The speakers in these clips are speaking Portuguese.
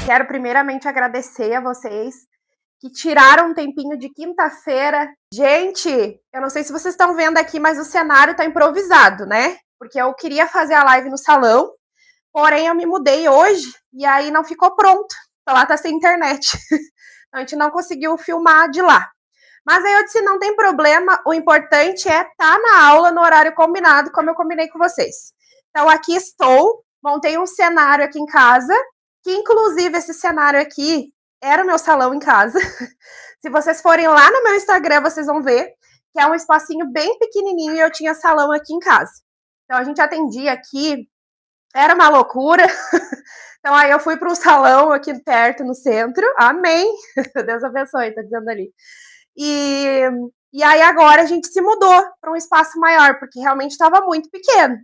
Quero primeiramente agradecer a vocês que tiraram um tempinho de quinta-feira. Gente, eu não sei se vocês estão vendo aqui, mas o cenário tá improvisado, né? Porque eu queria fazer a live no salão, porém eu me mudei hoje e aí não ficou pronto. Lá tá sem internet. Então a gente não conseguiu filmar de lá. Mas aí eu disse, não tem problema, o importante é estar na aula no horário combinado, como eu combinei com vocês. Então aqui estou, montei um cenário aqui em casa, que inclusive esse cenário aqui era o meu salão em casa. Se vocês forem lá no meu Instagram, vocês vão ver que é um espacinho bem pequenininho e eu tinha salão aqui em casa. Então a gente atendia aqui, era uma loucura. Então aí eu fui para um salão aqui perto, no centro. Amém! Deus abençoe, tá dizendo ali. E aí agora a gente se mudou para um espaço maior, porque realmente estava muito pequeno.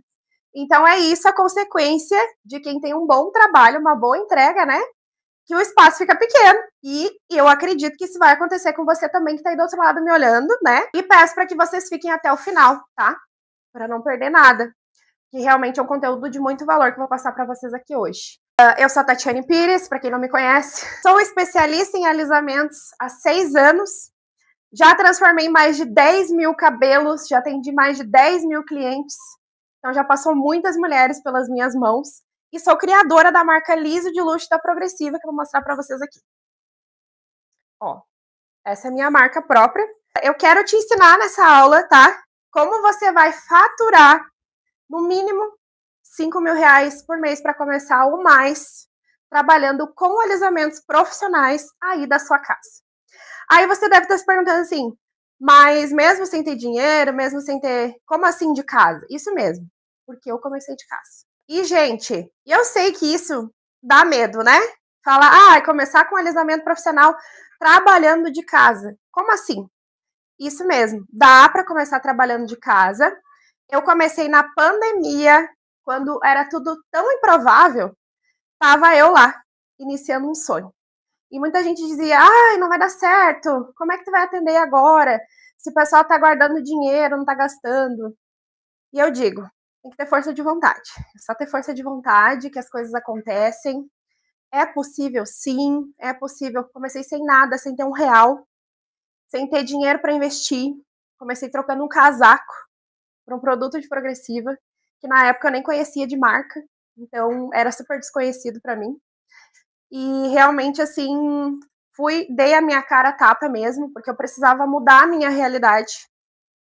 Então é isso a consequência de quem tem um bom trabalho, uma boa entrega, né? Que o espaço fica pequeno. E eu acredito que isso vai acontecer com você também, que está aí do outro lado me olhando, né? E peço para que vocês fiquem até o final, tá? Para não perder nada. Que realmente é um conteúdo de muito valor que eu vou passar para vocês aqui hoje. Eu sou a Tatiane Pires, para quem não me conhece. Sou especialista em alisamentos há 6 anos. Já transformei mais de 10 mil cabelos, já atendi mais de 10 mil clientes. Então já passou muitas mulheres pelas minhas mãos. E sou criadora da marca Liso de Luxo da Progressiva, que eu vou mostrar para vocês aqui. Ó, essa é a minha marca própria. Eu quero te ensinar nessa aula, tá? Como você vai faturar, no mínimo, 5 mil reais por mês para começar ou mais, trabalhando com alisamentos profissionais aí da sua casa. Aí você deve estar se perguntando assim, mas mesmo sem ter dinheiro, mesmo sem ter... Como assim de casa? Isso mesmo, porque eu comecei de casa. E, gente, eu sei que isso dá medo, né? Falar, começar com alisamento profissional trabalhando de casa. Como assim? Isso mesmo, dá para começar trabalhando de casa. Eu comecei na pandemia, quando era tudo tão improvável, tava eu lá, iniciando um sonho. E muita gente dizia, não vai dar certo, como é que tu vai atender agora? Se o pessoal tá guardando dinheiro, não tá gastando. E eu digo, tem que ter força de vontade. É só ter força de vontade que as coisas acontecem. É possível, sim, é possível. Comecei sem nada, sem ter R$1, sem ter dinheiro para investir. Comecei trocando um casaco por um produto de progressiva, que na época eu nem conhecia de marca, então era super desconhecido para mim. E realmente, assim, dei a minha cara a tapa mesmo, porque eu precisava mudar a minha realidade.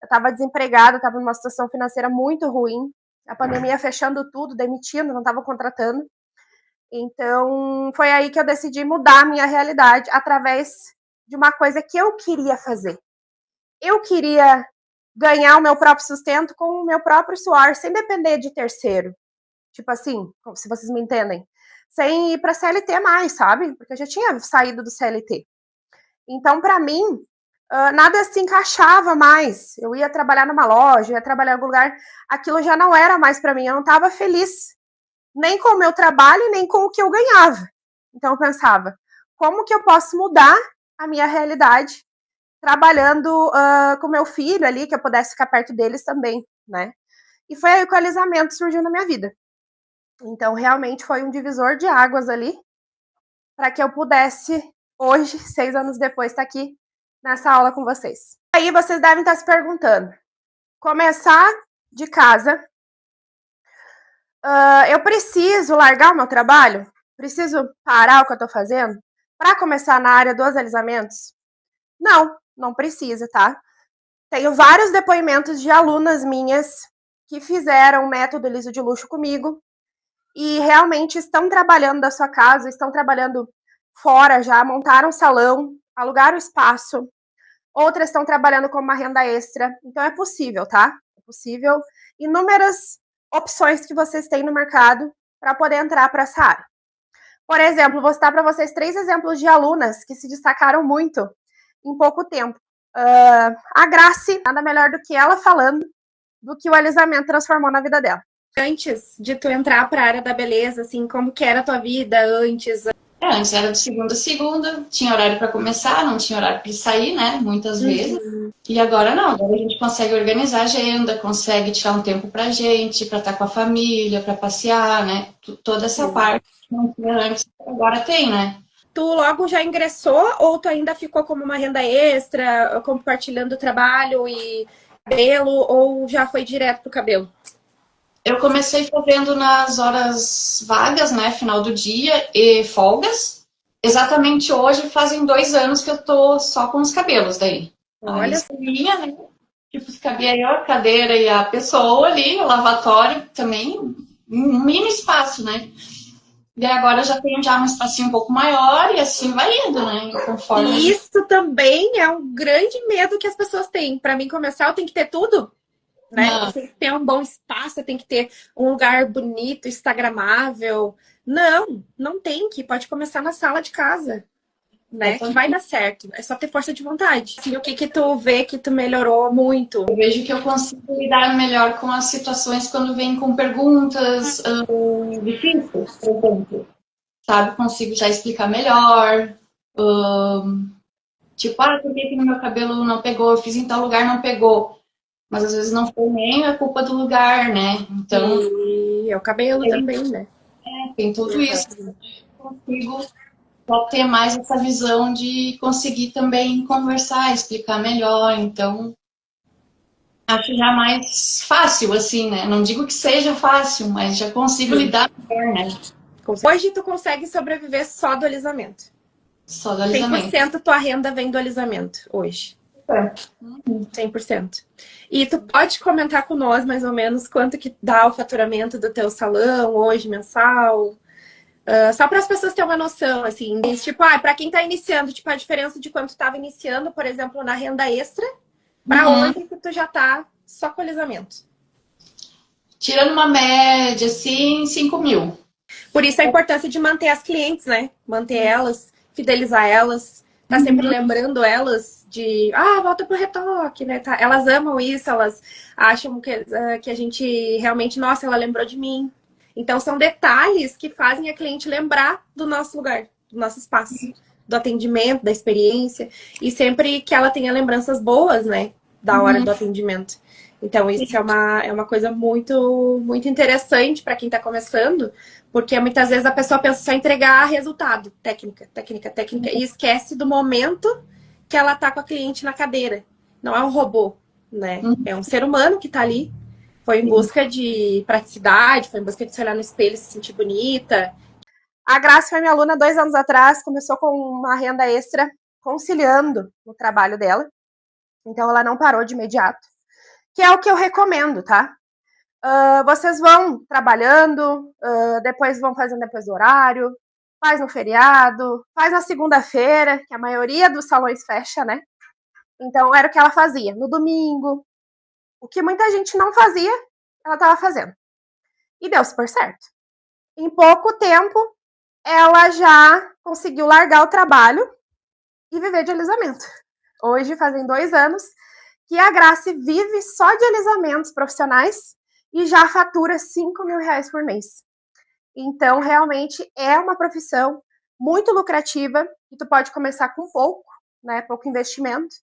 Eu estava desempregada, estava numa situação financeira muito ruim, a pandemia fechando tudo, demitindo, não estava contratando. Então, foi aí que eu decidi mudar a minha realidade através de uma coisa que eu queria fazer. Eu queria ganhar o meu próprio sustento com o meu próprio suor, sem depender de terceiro. Tipo assim, se vocês me entendem. Sem ir para CLT mais, sabe? Porque eu já tinha saído do CLT. Então, para mim, nada se encaixava mais. Eu ia trabalhar numa loja, ia trabalhar em algum lugar, aquilo já não era mais para mim, eu não estava feliz, nem com o meu trabalho, nem com o que eu ganhava. Então eu pensava, como que eu posso mudar a minha realidade trabalhando com meu filho ali, que eu pudesse ficar perto deles também, né? E foi aí que o alisamento surgiu na minha vida. Então, realmente foi um divisor de águas ali, para que eu pudesse, hoje, 6 anos depois, estar aqui nessa aula com vocês. Aí vocês devem estar se perguntando, começar de casa, eu preciso largar o meu trabalho? Preciso parar o que eu estou fazendo para começar na área dos alisamentos? Não, não precisa, tá? Tenho vários depoimentos de alunas minhas que fizeram o método Liso de Luxo comigo e realmente estão trabalhando da sua casa, estão trabalhando fora já, montaram um salão, alugaram espaço. Outras estão trabalhando como uma renda extra. Então é possível, tá? É possível. Inúmeras opções que vocês têm no mercado para poder entrar para essa área. Por exemplo, vou citar para vocês 3 exemplos de alunas que se destacaram muito em pouco tempo. A Grace, nada melhor do que ela falando do que o alisamento transformou na vida dela. Antes de tu entrar para a área da beleza, assim, como que era a tua vida antes? Antes era de segunda a segunda, tinha horário para começar, não tinha horário para sair, né? Muitas vezes. E agora não, agora a gente consegue organizar a agenda, consegue tirar um tempo pra gente, para estar com a família, para passear, né? Toda essa parte Não tinha antes, agora tem, né? Tu logo já ingressou ou tu ainda ficou como uma renda extra, compartilhando o trabalho e cabelo, ou já foi direto pro cabelo? Eu comecei fazendo nas horas vagas, né? Final do dia e folgas. Exatamente hoje fazem 2 anos que eu tô só com os cabelos daí. Aí Olha, minha, né? Tipo, cabia eu, a cadeira e a pessoa ali, o lavatório também, um mini espaço, né? E agora já tenho já um espacinho um pouco maior e assim vai indo, né? Conforme a e gente... isso também é um grande medo que as pessoas têm. Para mim começar, eu tenho que ter tudo, né? Não, Tem que ter um bom espaço, tem que ter um lugar bonito, instagramável. Não, não tem que. Pode começar na sala de casa, né? Que vai dar certo. É só ter força de vontade. E o que que tu vê que tu melhorou muito? eu vejo que eu consigo lidar melhor com as situações quando vem com perguntas difíceis, por exemplo. Sabe? Consigo já explicar melhor. Tipo, por que no meu cabelo não pegou? Eu fiz em tal lugar, não pegou. Mas às vezes não foi nem a culpa do lugar, né? Então, E é o cabelo também, né? tem tudo isso. Exatamente. Consigo só ter mais essa visão de conseguir também conversar, explicar melhor. Então, acho já mais fácil, assim, né? Não digo que seja fácil, mas já consigo lidar melhor, né? Hoje tu consegue sobreviver só do alisamento. Só do Cem por alisamento. cento tua renda vem do alisamento hoje. É. 100%. E tu pode comentar com nós mais ou menos quanto que dá o faturamento do teu salão hoje, mensal? Só para as pessoas terem uma noção, assim, tipo, para quem está iniciando, tipo, a diferença de quanto estava iniciando, por exemplo, na renda extra, para hoje que tu já tá só com alisamento. Tirando uma média, assim, 5 mil. Por isso a importância de manter as clientes, né? Manter elas, fidelizar elas, tá sempre lembrando elas de, volta pro retoque, né? Tá? Elas amam isso, elas acham que a gente realmente, nossa, ela lembrou de mim. Então são detalhes que fazem a cliente lembrar do nosso lugar, do nosso espaço, do atendimento, da experiência, e sempre que ela tenha lembranças boas, né? Da hora do atendimento. Então, isso é uma coisa muito, muito interessante para quem está começando, porque muitas vezes a pessoa pensa só em entregar resultado, técnica, técnica, técnica, e esquece do momento que ela está com a cliente na cadeira. Não é um robô, né? É um ser humano que está ali. Foi em busca de praticidade, foi em busca de se olhar no espelho e se sentir bonita. A Graça foi minha aluna 2 anos atrás, começou com uma renda extra, conciliando o trabalho dela. Então, ela não parou de imediato. Que é o que eu recomendo, tá? Vocês vão trabalhando, depois vão fazendo depois do horário, faz no feriado, faz na segunda-feira, que a maioria dos salões fecha, né? Então era o que ela fazia, no domingo. O que muita gente não fazia, ela estava fazendo. E deu super certo. Em pouco tempo, ela já conseguiu largar o trabalho e viver de alisamento. Hoje fazem 2 anos que a Grace vive só de alisamentos profissionais e já fatura 5 mil reais por mês. Então, realmente é uma profissão muito lucrativa e tu pode começar com pouco, né, pouco investimento,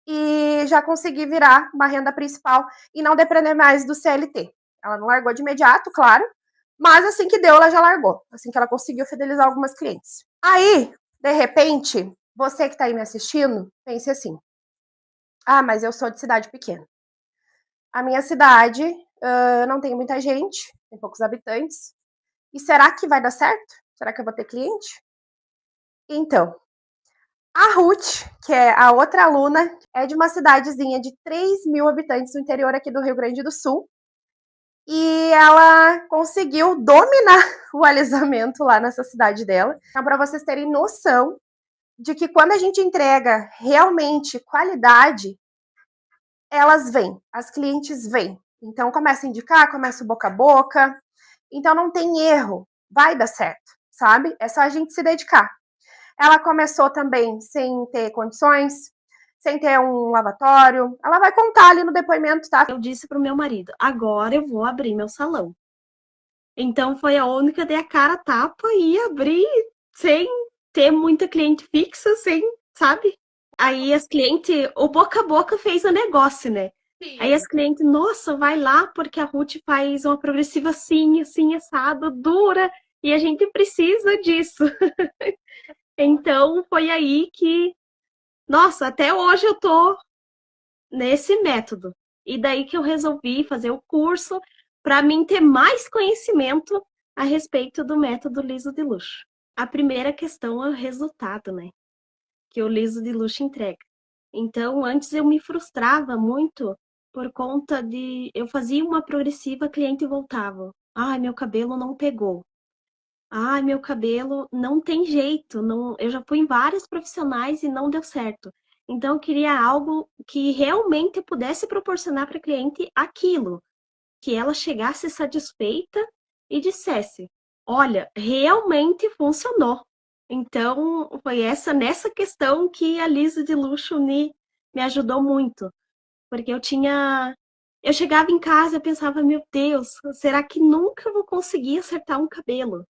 e já conseguir virar uma renda principal e não depender mais do CLT. Ela não largou de imediato, claro, mas assim que deu, ela já largou, assim que ela conseguiu fidelizar algumas clientes. Aí, de repente, você que está aí me assistindo, pense assim, mas eu sou de cidade pequena. A minha cidade não tem muita gente, tem poucos habitantes. E será que vai dar certo? Será que eu vou ter cliente? Então, a Ruth, que é a outra aluna, é de uma cidadezinha de 3 mil habitantes no interior aqui do Rio Grande do Sul. E ela conseguiu dominar o alisamento lá nessa cidade dela. Então, para vocês terem noção de que quando a gente entrega realmente qualidade, elas vêm, as clientes vêm. Então, começa a indicar, começa o boca a boca. Então, não tem erro, vai dar certo, sabe? É só a gente se dedicar. Ela começou também sem ter condições, sem ter um lavatório. Ela vai contar ali no depoimento, tá? Eu disse pro meu marido, agora eu vou abrir meu salão. Então foi aonde que eu dei a cara a tapa e abri sem ter muita cliente fixa, sem, sabe? Aí as clientes, o boca a boca fez o negócio, né? Sim. Aí as clientes, nossa, vai lá porque a Ruth faz uma progressiva assim, assim, assado, dura. E a gente precisa disso. Então, foi aí que, nossa, até hoje eu tô nesse método. E daí que eu resolvi fazer o curso para mim ter mais conhecimento a respeito do método liso de luxo. A primeira questão é o resultado, né? Que o liso de luxo entrega. Então, antes eu me frustrava muito por conta de eu fazia uma progressiva, cliente voltava. Ai, meu cabelo não pegou. Ai, meu cabelo não tem jeito, não, eu já fui em vários profissionais e não deu certo. Então, eu queria algo que realmente pudesse proporcionar para a cliente aquilo, que ela chegasse satisfeita e dissesse: olha, realmente funcionou. Então, foi nessa questão que a Lisa de Luxo me ajudou muito, porque eu chegava em casa e pensava, meu Deus, será que nunca vou conseguir acertar um cabelo?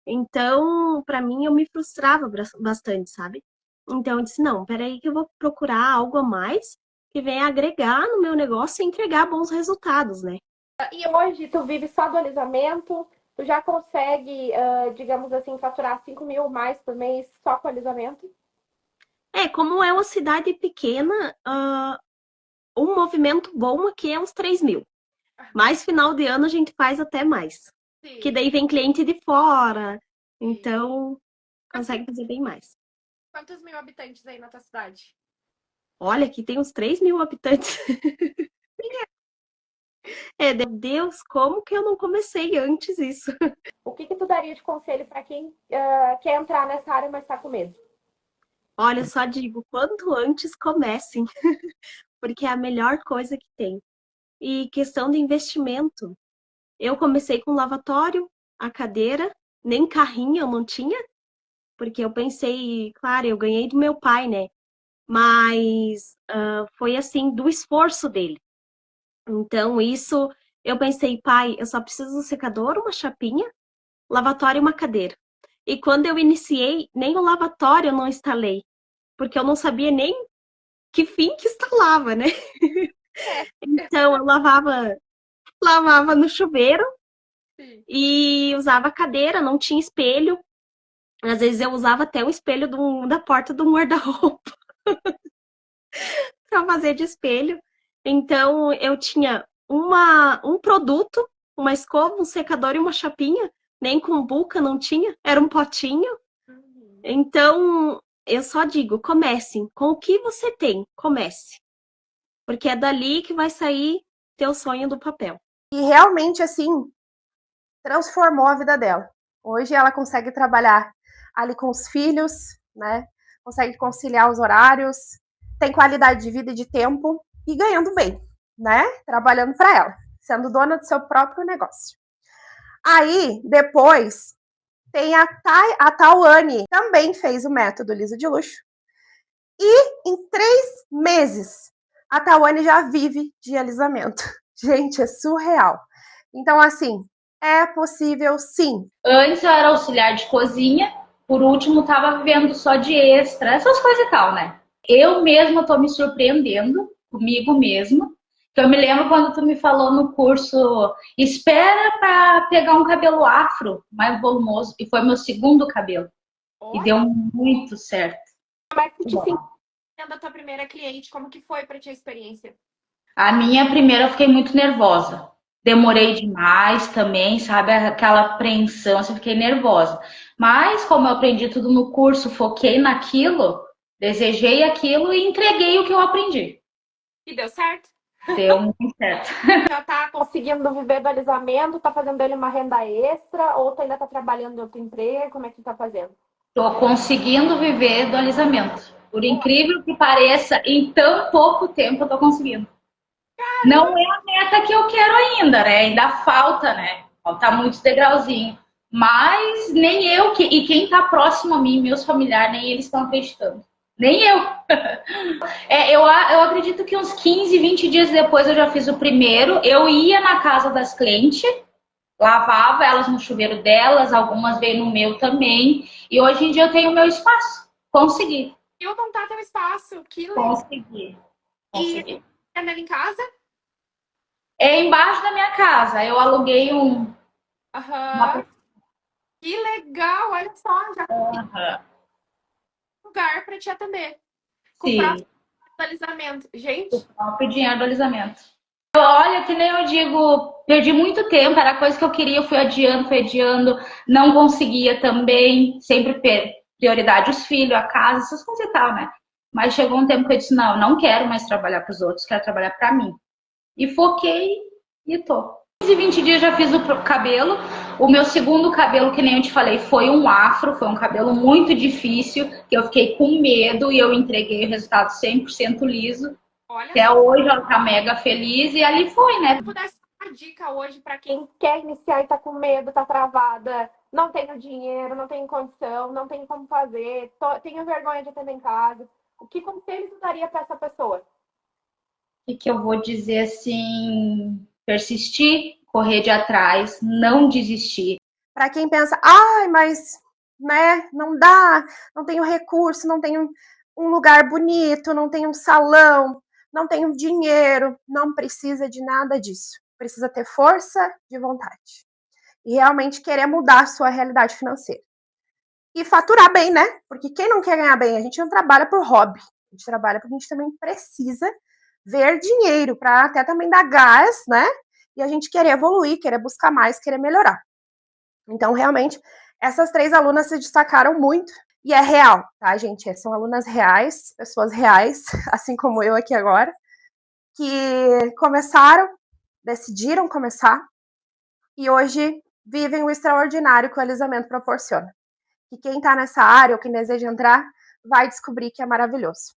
Então, para mim, eu me frustrava bastante, sabe? Então, eu disse, não, peraí que eu vou procurar algo a mais que venha agregar no meu negócio e entregar bons resultados, né? E hoje tu vive só do alisamento, tu já consegue, digamos assim, faturar 5 mil mais por mês só com alisamento? Como é uma cidade pequena, um movimento bom aqui é uns 3 mil. Mas final de ano a gente faz até mais. Sim. Que daí vem cliente de fora, então consegue fazer bem mais. Quantos mil habitantes aí na tua cidade? Olha, aqui tem uns 3 mil habitantes. Meu Deus, como que eu não comecei antes isso? O que tu daria de conselho para quem quer entrar nessa área, mas tá com medo? Olha, eu só digo, quanto antes comecem, porque é a melhor coisa que tem. E questão de investimento, eu comecei com lavatório, a cadeira, nem carrinho eu não tinha, porque eu pensei, claro, eu ganhei do meu pai, né? Mas foi assim, do esforço dele. Então, isso, eu pensei, pai, eu só preciso do secador, uma chapinha, lavatório e uma cadeira. E quando eu iniciei, nem o lavatório eu não instalei, porque eu não sabia nem que fim que instalava, né? Então, eu lavava no chuveiro. Sim. E usava cadeira, não tinha espelho. Às vezes eu usava até o espelho da porta do guarda-roupa para fazer de espelho. Então eu tinha um produto, uma escova, um secador e uma chapinha. Nem com buca não tinha, era um potinho. Então eu só digo, comecem com o que você tem, comece. Porque é dali que vai sair teu sonho do papel. E realmente, assim, transformou a vida dela. Hoje ela consegue trabalhar ali com os filhos, né? Consegue conciliar os horários, tem qualidade de vida e de tempo e ganhando bem, né? Trabalhando para ela, sendo dona do seu próprio negócio. Aí, depois, tem a Tawane, também fez o método liso de luxo. E em 3 meses, a Tawane já vive de alisamento. Gente, é surreal. Então, assim, é possível sim. Antes eu era auxiliar de cozinha, por último estava vivendo só de extra, essas coisas e tal, né? Eu mesma tô me surpreendendo comigo mesma. Eu me lembro quando tu me falou no curso, espera para pegar um cabelo afro mais volumoso, e foi meu segundo cabelo. E deu muito certo. Como é que tu te sentiu sendo a tua primeira cliente? Como que foi para ti a experiência? A minha primeira eu fiquei muito nervosa. Demorei demais também, sabe? Aquela apreensão, assim, fiquei nervosa. Mas, como eu aprendi tudo no curso, foquei naquilo, desejei aquilo e entreguei o que eu aprendi. E deu certo? Deu muito certo. Já tá conseguindo viver do alisamento? Tá fazendo dele uma renda extra? Ou tu ainda tá trabalhando em outro emprego? Como é que tu tá fazendo? Estou conseguindo viver do alisamento. Por incrível que pareça, em tão pouco tempo eu tô conseguindo. Não é a meta que eu quero ainda, né? Ainda falta, né? Falta muitos degrauzinhos. Mas nem eu, e quem tá próximo a mim, meus familiares, nem eles estão acreditando. Nem eu. Eu acredito que uns 15, 20 dias depois eu já fiz o primeiro. Eu ia na casa das clientes, lavava elas no chuveiro delas, algumas veio no meu também. E hoje em dia eu tenho o meu espaço. Consegui. E eu montar teu espaço, que legal. Consegui. E é nela em casa? É embaixo da minha casa. Eu aluguei Aham. Que legal, olha só, já tem Aham. um lugar para te atender. Com o Sim, próprio alisamento. o Gente, próprio dinheiro do alisamento. Olha, que nem eu digo, perdi muito tempo, era coisa que eu queria, eu fui adiando, não conseguia também, sempre prioridade os filhos, a casa, essas coisas e tal, né? Mas chegou um tempo que eu disse, não, eu não quero mais trabalhar para os outros, quero trabalhar para mim. E foquei e tô. 15, 20 dias já fiz o cabelo. O meu segundo cabelo, que nem eu te falei, foi um afro, foi um cabelo muito difícil, que eu fiquei com medo e eu entreguei o resultado 100% liso. olha Até só. hoje ela tá mega feliz e ali foi, né? Se pudesse dar uma dica hoje para quem quer iniciar e tá com medo, tá travada, não tenho dinheiro, não tenho condição, não tenho como fazer, tenho vergonha de atender em casa, o que conselho tu daria para essa pessoa? O que eu vou dizer assim? Persistir, correr de atrás, não desistir. Para quem pensa, ai, mas né, não dá, não tenho recurso, não tenho um lugar bonito, não tenho um salão, não tenho dinheiro, não precisa de nada disso. Precisa ter força de vontade e realmente querer mudar a sua realidade financeira. E faturar bem, né? Porque quem não quer ganhar bem? A gente não trabalha por hobby, a gente trabalha porque a gente também precisa ver dinheiro para até também dar gás, né? E a gente querer evoluir, querer buscar mais, querer melhorar. Então, realmente, essas 3 alunas se destacaram muito. E é real, tá, gente? São alunas reais, pessoas reais, assim como eu aqui agora, que começaram, decidiram começar e hoje vivem o extraordinário que o alisamento proporciona. E quem está nessa área ou quem deseja entrar vai descobrir que é maravilhoso.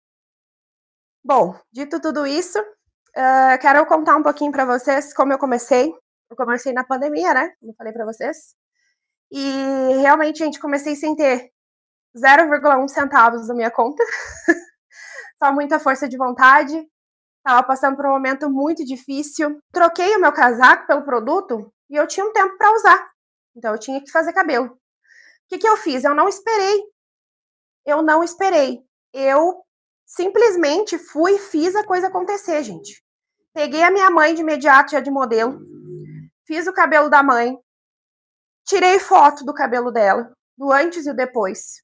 Bom, dito tudo isso, quero contar um pouquinho para vocês como eu comecei. Eu comecei na pandemia, né? Como eu falei para vocês. E realmente, gente, comecei sem ter 0,1 centavos na minha conta. Só muita força de vontade. Tava passando por um momento muito difícil. Troquei o meu casaco pelo produto e eu tinha um tempo para usar. Então eu tinha que fazer cabelo. O que eu fiz? Eu não esperei. Eu simplesmente fui e fiz a coisa acontecer, gente. Peguei a minha mãe de imediato, já de modelo. Fiz o cabelo da mãe. Tirei foto do cabelo dela, do antes e o depois.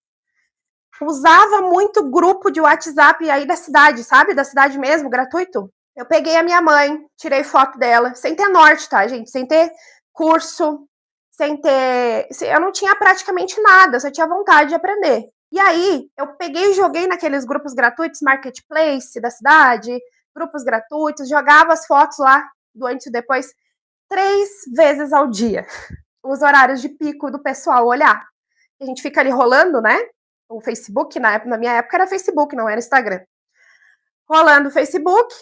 Usava muito grupo de WhatsApp aí da cidade, sabe? Da cidade mesmo, gratuito. Eu peguei a minha mãe, tirei foto dela, sem ter norte, tá, gente? Sem ter curso, sem ter. Eu não tinha praticamente nada, eu só tinha vontade de aprender. E aí, eu peguei e joguei naqueles grupos gratuitos, marketplace da cidade, grupos gratuitos, jogava as fotos lá do antes e depois 3 vezes ao dia. Os horários de pico do pessoal olhar. A gente fica ali rolando, né? O Facebook, na minha época era Facebook, não era Instagram. Rolando o Facebook,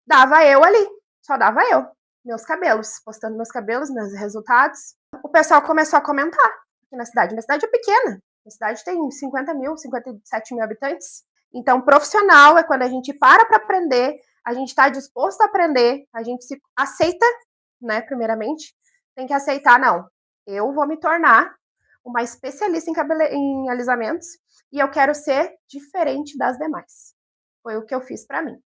dava eu ali, só dava eu, meus cabelos, postando meus cabelos, meus resultados. O pessoal começou a comentar aqui na cidade. Minha cidade é pequena, a cidade tem 50 mil, 57 mil habitantes. Então, profissional é quando a gente para aprender, a gente está disposto a aprender, a gente se aceita, né, primeiramente, tem que aceitar, não, eu vou me tornar uma especialista em alisamentos e eu quero ser diferente das demais. Foi o que eu fiz para mim.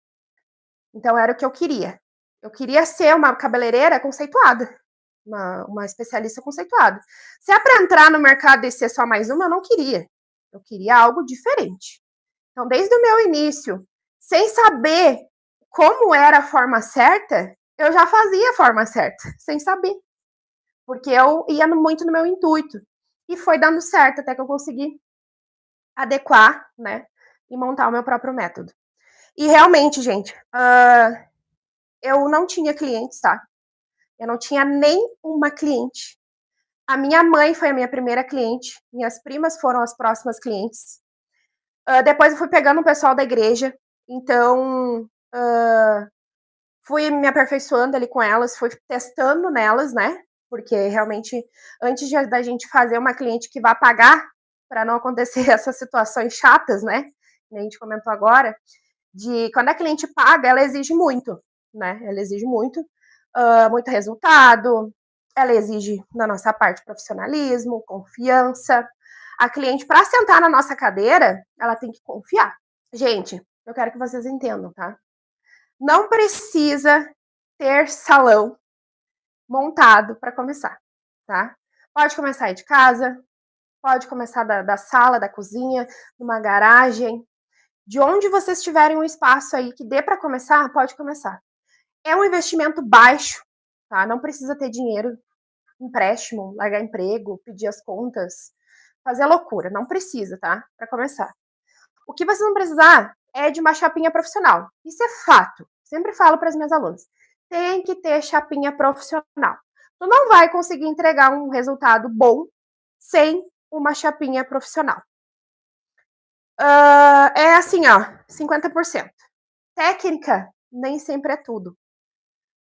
Então era o que eu queria. Eu queria ser uma cabeleireira conceituada, uma especialista conceituada. Se é para entrar no mercado e ser só mais uma, eu não queria. Eu queria algo diferente. Então, desde o meu início, sem saber como era a forma certa, eu já fazia a forma certa, sem saber. Porque eu ia muito no meu intuito. E foi dando certo até que eu consegui adequar, né? E montar o meu próprio método. E realmente, gente, eu não tinha clientes, tá? Eu não tinha nem uma cliente. A minha mãe foi a minha primeira cliente, minhas primas foram as próximas clientes. Depois eu fui pegando o pessoal da igreja, então fui me aperfeiçoando ali com elas, fui testando nelas, né? Porque realmente, antes da gente fazer uma cliente que vá pagar, para não acontecer essas situações chatas, né? Que a gente comentou agora, de quando a cliente paga, ela exige muito, né? Ela exige muito, muito resultado, ela exige da nossa parte profissionalismo, confiança. A cliente, para sentar na nossa cadeira, ela tem que confiar. Gente, eu quero que vocês entendam, tá? Não precisa ter salão montado para começar, tá? Pode começar aí de casa, pode começar da sala, da cozinha, numa garagem, de onde vocês tiverem um espaço aí que dê para começar, pode começar. É um investimento baixo, tá? Não precisa ter dinheiro, empréstimo, largar emprego, pedir as contas, fazer loucura, não precisa, tá? Para começar. O que vocês vão precisar é de uma chapinha profissional. Isso é fato. Sempre falo para as minhas alunas. Tem que ter chapinha profissional. Tu não vai conseguir entregar um resultado bom sem uma chapinha profissional. É assim, ó, 50%. Técnica nem sempre é tudo.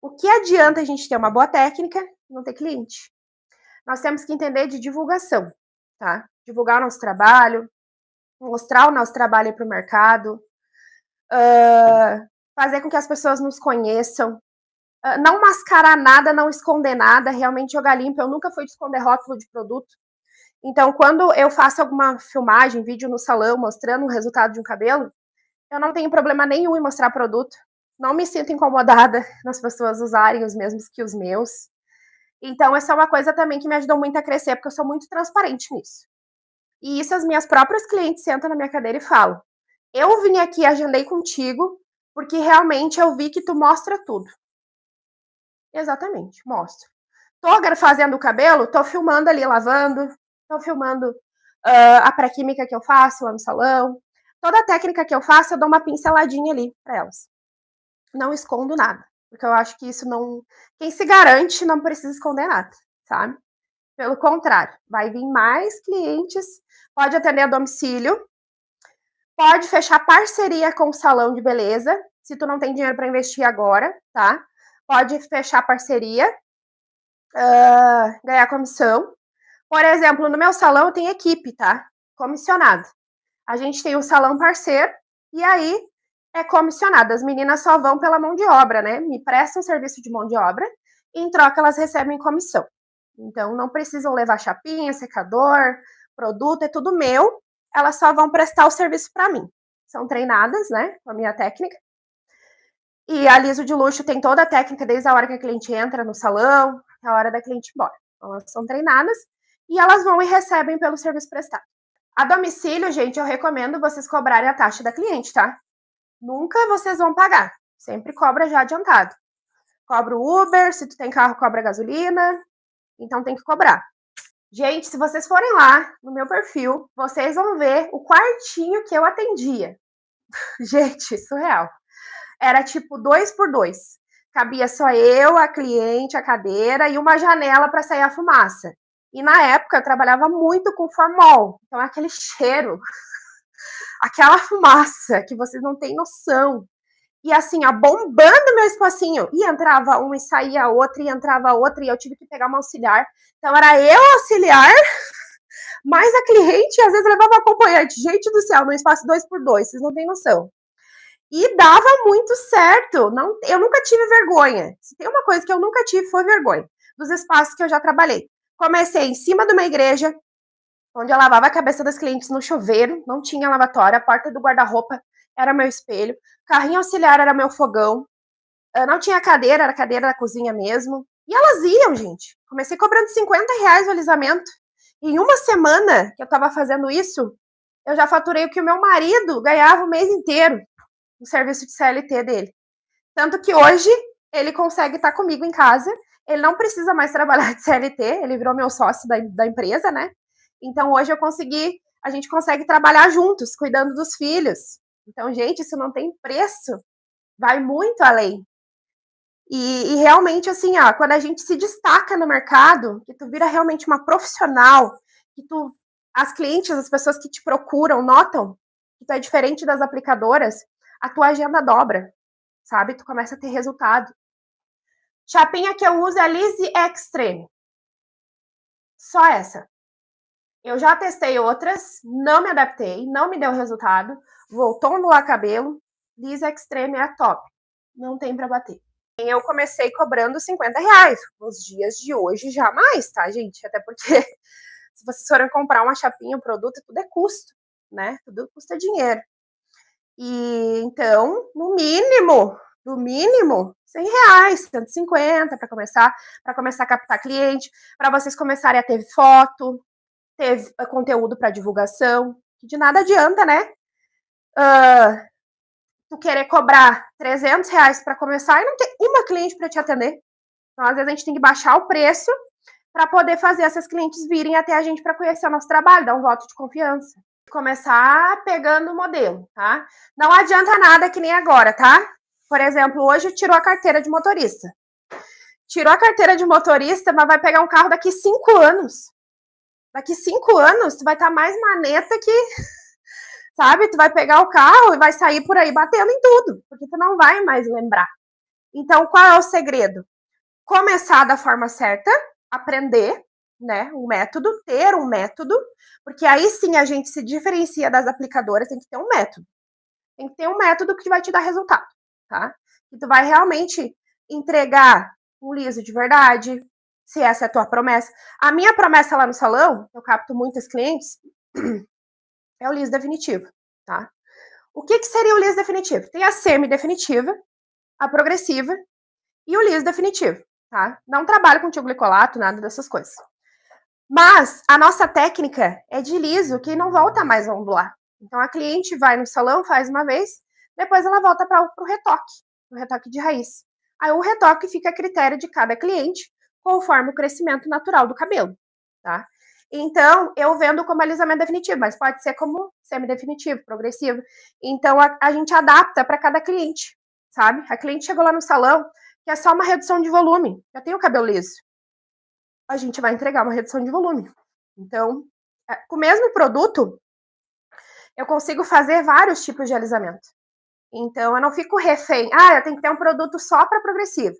O que adianta a gente ter uma boa técnica e não ter cliente? Nós temos que entender de divulgação, tá? Divulgar o nosso trabalho, mostrar o nosso trabalho para o mercado, fazer com que as pessoas nos conheçam, não mascarar nada, não esconder nada, realmente jogar limpo. Eu nunca fui de esconder rótulo de produto. Então, quando eu faço alguma filmagem, vídeo no salão, mostrando o resultado de um cabelo, eu não tenho problema nenhum em mostrar produto. Não me sinto incomodada nas pessoas usarem os mesmos que os meus. Então, essa é uma coisa também que me ajudou muito a crescer, porque eu sou muito transparente nisso. E isso as minhas próprias clientes sentam na minha cadeira e falam: eu vim aqui, agendei contigo, porque realmente eu vi que tu mostra tudo. Exatamente, mostro. Tô fazendo o cabelo, tô filmando ali, lavando, tô filmando a pré-química que eu faço lá no salão. Toda a técnica que eu faço, eu dou uma pinceladinha ali para elas. Não escondo nada, porque eu acho que isso não... Quem se garante não precisa esconder nada, sabe? Pelo contrário, vai vir mais clientes, pode atender a domicílio, pode fechar parceria com o salão de beleza, se tu não tem dinheiro para investir agora, tá? Pode fechar parceria, ganhar comissão. Por exemplo, no meu salão eu tenho equipe, tá? Comissionado. A gente tem o salão parceiro e aí é comissionado. As meninas só vão pela mão de obra, né? Me prestam serviço de mão de obra e em troca elas recebem comissão. Então não precisam levar chapinha, secador, produto, é tudo meu. Elas só vão prestar o serviço para mim. São treinadas, né? Com a minha técnica. E a Liso de Luxo tem toda a técnica desde a hora que a cliente entra no salão, até a hora da cliente ir embora. Então, elas são treinadas e elas vão e recebem pelo serviço prestado. A domicílio, gente, eu recomendo vocês cobrarem a taxa da cliente, tá? Nunca vocês vão pagar. Sempre cobra já adiantado. Cobra o Uber, se tu tem carro, cobra gasolina. Então tem que cobrar. Gente, se vocês forem lá no meu perfil, vocês vão ver o quartinho que eu atendia. Gente, surreal. Era tipo 2x2. Cabia só eu, a cliente, a cadeira e uma janela para sair a fumaça. E na época eu trabalhava muito com formol. Então aquele cheiro, aquela fumaça que vocês não têm noção. E assim, ó, bombando meu espacinho. E entrava uma e saía outra, e entrava outra, e eu tive que pegar uma auxiliar. Então era eu auxiliar, mais a cliente, e às vezes levava acompanhante. Gente do céu, no espaço 2x2, vocês não têm noção. E dava muito certo. Não, eu nunca tive vergonha. Se tem uma coisa que eu nunca tive, foi vergonha. Dos espaços que eu já trabalhei. Comecei em cima de uma igreja, onde eu lavava a cabeça das clientes no chuveiro. Não tinha lavatória. A porta do guarda-roupa era meu espelho. Carrinho auxiliar era meu fogão. Não tinha cadeira, era cadeira da cozinha mesmo. E elas iam, gente. Comecei cobrando R$50 o alisamento. Em uma semana que eu tava fazendo isso, eu já faturei o que o meu marido ganhava o mês inteiro no serviço de CLT dele. Tanto que hoje ele consegue estar comigo em casa, ele não precisa mais trabalhar de CLT, ele virou meu sócio da empresa, né? Então hoje a gente consegue trabalhar juntos, cuidando dos filhos. Então, gente, isso não tem preço, vai muito além. E realmente, assim, ó, quando a gente se destaca no mercado, que tu vira realmente uma profissional, que as clientes, as pessoas que te procuram, notam que tu é diferente das aplicadoras, a tua agenda dobra, sabe? Tu começa a ter resultado. Chapinha que eu uso é a Lise Extreme. Só essa. Eu já testei outras, não me adaptei, não me deu resultado. Voltou a ondular cabelo. Lise Extreme é a top. Não tem pra bater. Eu comecei cobrando R$50. Nos dias de hoje, jamais, tá, gente? Até porque se vocês forem comprar uma chapinha, um produto, tudo é custo, né? Tudo custa dinheiro. E então, no mínimo, R$100, 150 para começar a captar cliente, para vocês começarem a ter foto, teve conteúdo para divulgação, que de nada adianta, né? Tu querer cobrar R$300 para começar e não ter uma cliente para te atender. Então, às vezes, a gente tem que baixar o preço para poder fazer essas clientes virem até a gente para conhecer o nosso trabalho, dar um voto de confiança. Começar pegando o modelo, tá? Não adianta nada que nem agora, tá? Por exemplo, hoje tirou a carteira de motorista. Tirou a carteira de motorista, mas vai pegar um carro daqui 5 anos. Daqui 5 anos, tu vai estar mais maneta que... Sabe? Tu vai pegar o carro e vai sair por aí batendo em tudo, porque tu não vai mais lembrar. Então, qual é o segredo? Começar da forma certa, aprender, né, um método, ter um método, porque aí sim a gente se diferencia das aplicadoras, tem que ter um método. Tem que ter um método que vai te dar resultado, tá? Que tu vai realmente entregar um liso de verdade, se essa é a tua promessa. A minha promessa lá no salão, eu capto muitos clientes, é o liso definitivo, tá? O que seria o liso definitivo? Tem a semi-definitiva, a progressiva e o liso definitivo, tá? Não trabalho com glicolato, nada dessas coisas. Mas a nossa técnica é de liso que não volta mais a ondular. Então a cliente vai no salão, faz uma vez, depois ela volta para o retoque de raiz. Aí o retoque fica a critério de cada cliente, conforme o crescimento natural do cabelo, tá? Então, eu vendo como alisamento definitivo, mas pode ser como semi-definitivo, progressivo. Então, a gente adapta para cada cliente, sabe? A cliente chegou lá no salão, que é só uma redução de volume. Já tem o cabelo liso. A gente vai entregar uma redução de volume. Então, com o mesmo produto, eu consigo fazer vários tipos de alisamento. Então, eu não fico refém. Eu tenho que ter um produto só para progressivo.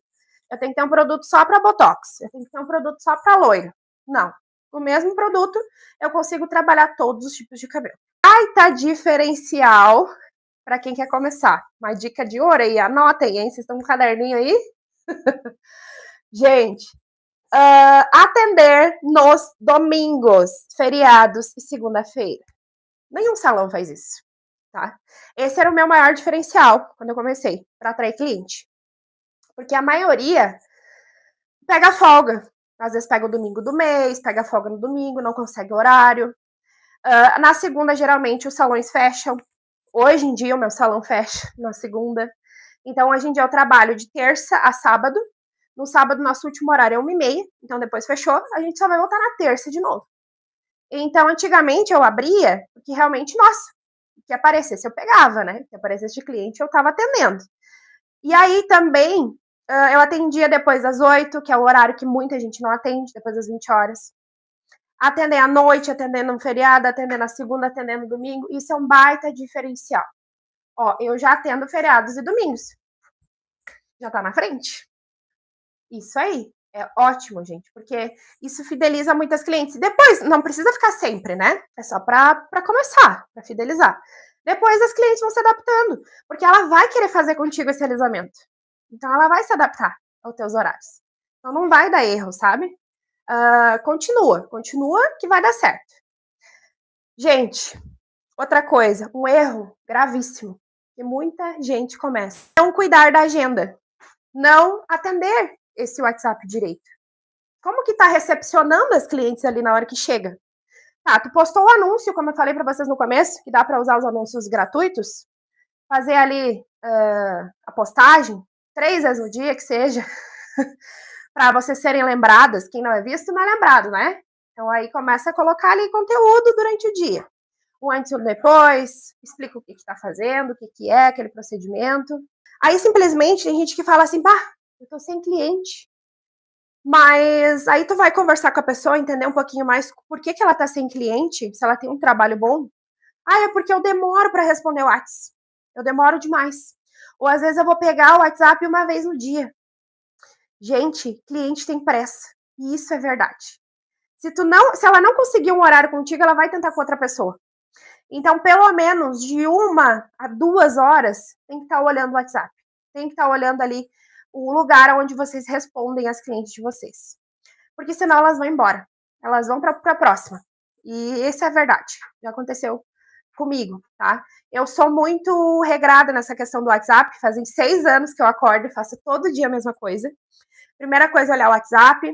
Eu tenho que ter um produto só para botox. Eu tenho que ter um produto só para loiro. Não. O mesmo produto, eu consigo trabalhar todos os tipos de cabelo. Baita diferencial para quem quer começar. Uma dica de ouro aí, anotem, hein? Vocês estão com um caderninho aí? Gente, atender nos domingos, feriados e segunda-feira. Nenhum salão faz isso, tá? Esse era o meu maior diferencial quando eu comecei, para atrair cliente. Porque a maioria pega folga. Às vezes pega o domingo do mês, pega folga no domingo, não consegue horário. Na segunda, geralmente, os salões fecham. Hoje em dia, o meu salão fecha na segunda. Então, hoje em dia, eu trabalho de terça a sábado. No sábado, nosso último horário é 13h30. Então, depois fechou. A gente só vai voltar na terça de novo. Então, antigamente, eu abria, porque realmente, nossa, que aparecesse, eu pegava, né? Que aparecesse de cliente, eu tava atendendo. E aí, também, eu atendia depois das 8, que é o horário que muita gente não atende, depois das 20 horas. Atender à noite, atendendo no feriado, atendendo na segunda, atendendo no domingo. Isso é um baita diferencial. Ó, eu já atendo feriados e domingos. Já tá na frente. Isso aí. É ótimo, gente, porque isso fideliza muitas clientes. Depois, não precisa ficar sempre, né? É só pra começar, pra fidelizar. Depois as clientes vão se adaptando, porque ela vai querer fazer contigo esse alisamento. Então, ela vai se adaptar aos teus horários. Então, não vai dar erro, sabe? Continua que vai dar certo. Gente, outra coisa, um erro gravíssimo que muita gente começa. Não cuidar da agenda. Não atender esse WhatsApp direito. Como que tá recepcionando as clientes ali na hora que chega? Tá, tu postou o anúncio, como eu falei para vocês no começo, que dá para usar os anúncios gratuitos, fazer ali a postagem 3 vezes no dia, que seja, para vocês serem lembradas. Quem não é visto não é lembrado, né? Então aí começa a colocar ali conteúdo durante o dia. O antes e o depois, explica o que tá fazendo, o que é aquele procedimento. Aí simplesmente tem gente que fala assim, eu tô sem cliente. Mas aí tu vai conversar com a pessoa, entender um pouquinho mais por que ela tá sem cliente, se ela tem um trabalho bom. É porque eu demoro para responder o WhatsApp. Eu demoro demais. Ou às vezes eu vou pegar o WhatsApp uma vez no dia. Gente, cliente tem pressa. E isso é verdade. Se ela não conseguir um horário contigo, ela vai tentar com outra pessoa. Então, pelo menos de 1 a 2 horas, tem que estar olhando o WhatsApp. Tem que estar olhando ali o lugar onde vocês respondem as clientes de vocês. Porque senão elas vão embora. Elas vão para a próxima. E isso é verdade. Já aconteceu comigo, tá? Eu sou muito regrada nessa questão do WhatsApp. Fazem 6 anos que eu acordo e faço todo dia a mesma coisa. Primeira coisa é olhar o WhatsApp.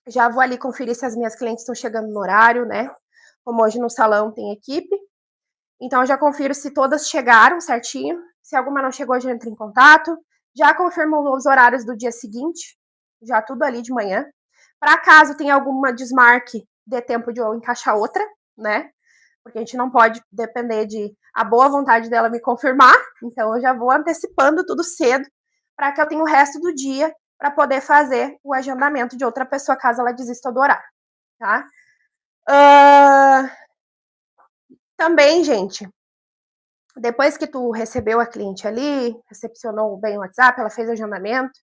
Já vou ali conferir se as minhas clientes estão chegando no horário, né? Como hoje no salão tem equipe. Então, eu já confiro se todas chegaram certinho. Se alguma não chegou, já entro em contato. Já confirmo os horários do dia seguinte. Já tudo ali de manhã. Para caso tenha alguma desmarque, dê tempo de eu encaixar outra, né? Porque a gente não pode depender de a boa vontade dela me confirmar. Então, eu já vou antecipando tudo cedo para que eu tenha o resto do dia para poder fazer o agendamento de outra pessoa, caso ela desista do horário, tá? Também, gente, depois que tu recebeu a cliente ali, recepcionou bem o WhatsApp, ela fez o agendamento,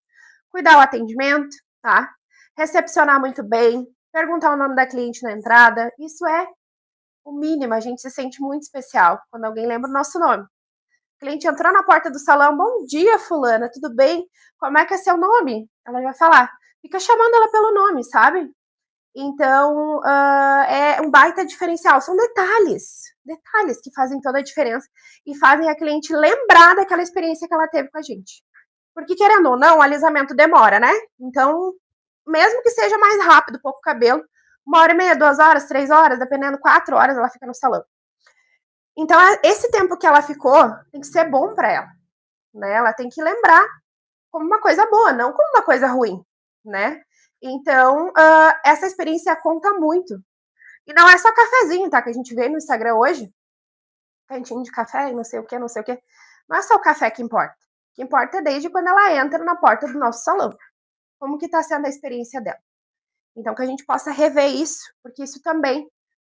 cuidar o atendimento, tá? Recepcionar muito bem, perguntar o nome da cliente na entrada, isso é o mínimo, a gente se sente muito especial quando alguém lembra o nosso nome. O cliente entrou na porta do salão, bom dia, fulana, tudo bem? Como é que é seu nome? Ela vai falar, fica chamando ela pelo nome, sabe? Então, é um baita diferencial. São detalhes que fazem toda a diferença e fazem a cliente lembrar daquela experiência que ela teve com a gente. Porque, querendo ou não, o alisamento demora, né? Então, mesmo que seja mais rápido, pouco cabelo, 1h30, 2 horas, 3 horas, dependendo, 4 horas, ela fica no salão. Então, esse tempo que ela ficou tem que ser bom para ela, né? Ela tem que lembrar como uma coisa boa, não como uma coisa ruim, né? Então, essa experiência conta muito. E não é só cafezinho, tá? Que a gente vê no Instagram hoje. Cantinho de café e não sei o que, não sei o que. Não é só o café que importa. O que importa é desde quando ela entra na porta do nosso salão. Como que tá sendo a experiência dela. Então, que a gente possa rever isso, porque isso também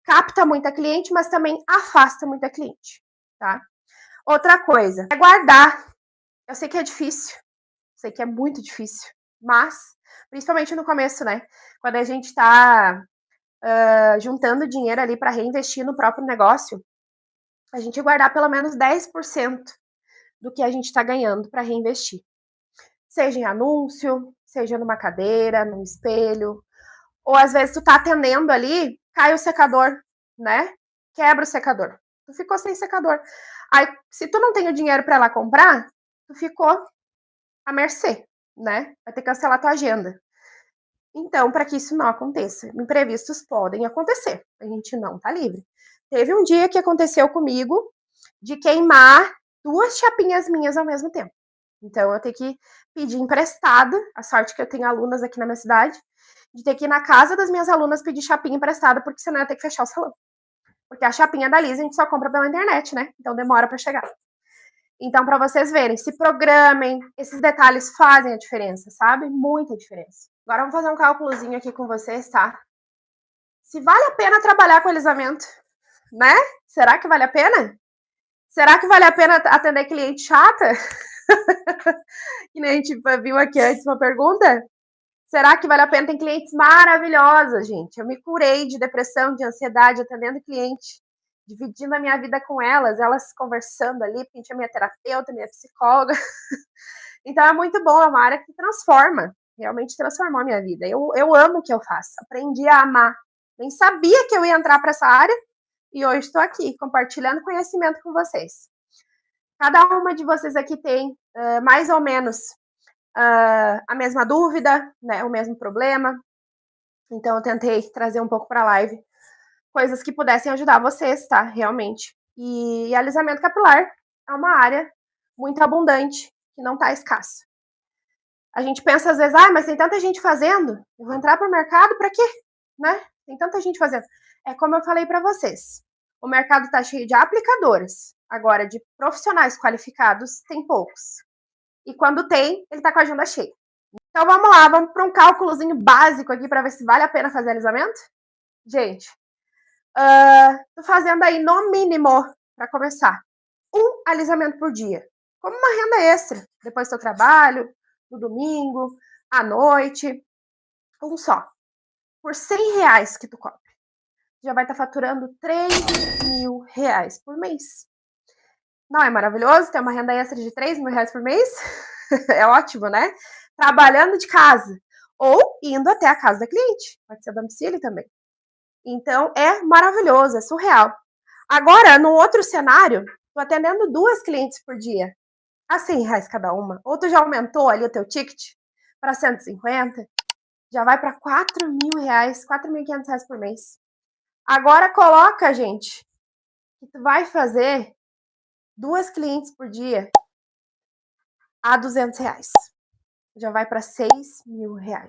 capta muita cliente, mas também afasta muita cliente, tá? Outra coisa, é guardar. Eu sei que é difícil, sei que é muito difícil, mas, principalmente no começo, né? Quando a gente tá juntando dinheiro ali para reinvestir no próprio negócio, a gente guardar pelo menos 10% do que a gente está ganhando para reinvestir. Seja em anúncio, seja numa cadeira, num espelho, ou às vezes tu tá atendendo ali, cai o secador, né? Quebra o secador. Tu ficou sem secador. Aí, se tu não tem o dinheiro para ir lá comprar, tu ficou à mercê, né? Vai ter que cancelar tua agenda. Então, para que isso não aconteça, imprevistos podem acontecer. A gente não tá livre. Teve um dia que aconteceu comigo de queimar 2 chapinhas minhas ao mesmo tempo. Então, eu tenho que pedir emprestado, a sorte que eu tenho alunas aqui na minha cidade, de ter que ir na casa das minhas alunas pedir chapinha emprestada, porque senão eu ia ter que fechar o salão. Porque a chapinha da Lisa a gente só compra pela internet, né? Então demora para chegar. Então, para vocês verem, se programem, esses detalhes fazem a diferença, sabe? Muita diferença. Agora vamos fazer um cálculozinho aqui com vocês, tá? Se vale a pena trabalhar com alisamento, né? Será que vale a pena? Será que vale a pena atender cliente chata? Que nem a gente viu aqui antes uma pergunta. Será que vale a pena? Tem clientes maravilhosas, gente. Eu me curei de depressão, de ansiedade, atendendo cliente, dividindo a minha vida com elas conversando ali, porque a gente é minha terapeuta, minha psicóloga. Então é muito bom, é uma área que transforma, realmente transformou a minha vida. Eu amo o que eu faço, aprendi a amar. Nem sabia que eu ia entrar para essa área e hoje estou aqui, compartilhando conhecimento com vocês. Cada uma de vocês aqui tem mais ou menos a mesma dúvida, né, o mesmo problema. Então, eu tentei trazer um pouco para a live coisas que pudessem ajudar vocês, tá? Realmente. E alisamento capilar é uma área muito abundante, que não tá escassa. A gente pensa às vezes, mas tem tanta gente fazendo, eu vou entrar pro mercado para quê? Né? Tem tanta gente fazendo. É como eu falei para vocês, o mercado tá cheio de aplicadoras. Agora, de profissionais qualificados, tem poucos. E quando tem, ele tá com a agenda cheia. Então vamos lá, vamos para um cálculozinho básico aqui para ver se vale a pena fazer alisamento? Gente, tô fazendo aí no mínimo, para começar, 1 alisamento por dia. Como uma renda extra, depois do seu trabalho, no domingo, à noite, um só. Por R$100 que tu compra, já vai estar faturando R$3.000 por mês. Não é maravilhoso ter uma renda extra de R$3.000 por mês? É ótimo, né? Trabalhando de casa ou indo até a casa da cliente. Pode ser a domicílio também. Então, é maravilhoso, é surreal. Agora, no outro cenário, tô atendendo 2 clientes por dia, a R$100 cada uma. Ou tu já aumentou ali o teu ticket para 150, já vai para R$ 4.000, R$ 4.500 por mês. Agora coloca, gente, que tu vai fazer 2 clientes por dia a R$ 200. Já vai para R$ 6.000.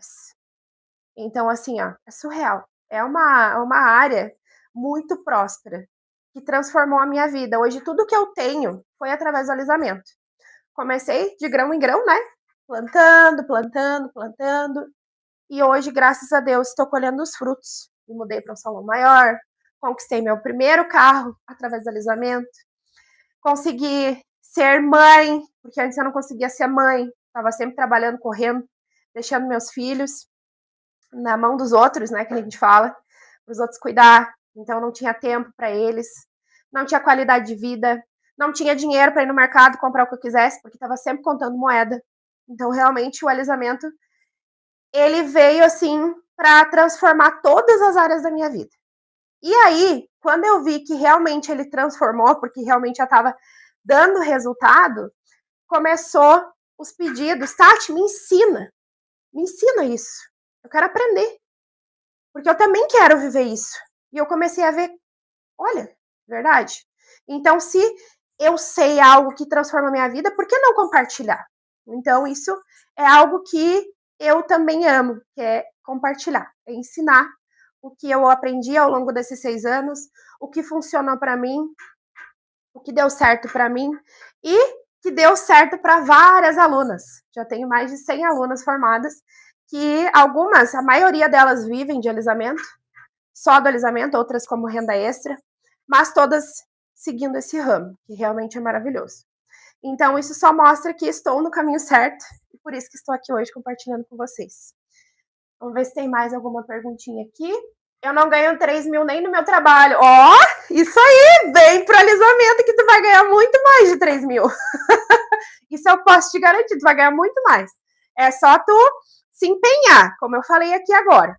Então, assim, ó, é surreal. É uma área muito próspera, que transformou a minha vida. Hoje, tudo que eu tenho foi através do alisamento. Comecei de grão em grão, né? Plantando, plantando, plantando. E hoje, graças a Deus, estou colhendo os frutos. Me mudei para um salão maior, conquistei meu primeiro carro através do alisamento. Consegui ser mãe, porque antes eu não conseguia ser mãe. Estava sempre trabalhando, correndo, deixando meus filhos na mão dos outros, né, que a gente fala, para os outros cuidar. Então não tinha tempo para eles, não tinha qualidade de vida, não tinha dinheiro para ir no mercado comprar o que eu quisesse, porque estava sempre contando moeda. Então realmente o alisamento ele veio assim para transformar todas as áreas da minha vida. E aí, quando eu vi que realmente ele transformou, porque realmente já estava dando resultado, começou os pedidos. Tati, me ensina isso. Eu quero aprender, porque eu também quero viver isso. E eu comecei a ver, olha, verdade. Então, se eu sei algo que transforma a minha vida, por que não compartilhar? Então, isso é algo que eu também amo, que é compartilhar, é ensinar o que eu aprendi ao longo desses 6 anos, o que funcionou para mim, o que deu certo para mim e que deu certo para várias alunas. Já tenho mais de 100 alunas formadas, que algumas, a maioria delas vivem de alisamento, só do alisamento, outras como renda extra, mas todas seguindo esse ramo, que realmente é maravilhoso. Então, isso só mostra que estou no caminho certo e por isso que estou aqui hoje compartilhando com vocês. Vamos ver se tem mais alguma perguntinha aqui. Eu não ganho 3 mil nem no meu trabalho. Ó, isso aí, vem pro alisamento que tu vai ganhar muito mais de 3 mil. Isso eu posso te garantir, tu vai ganhar muito mais. É só tu se empenhar, como eu falei aqui agora.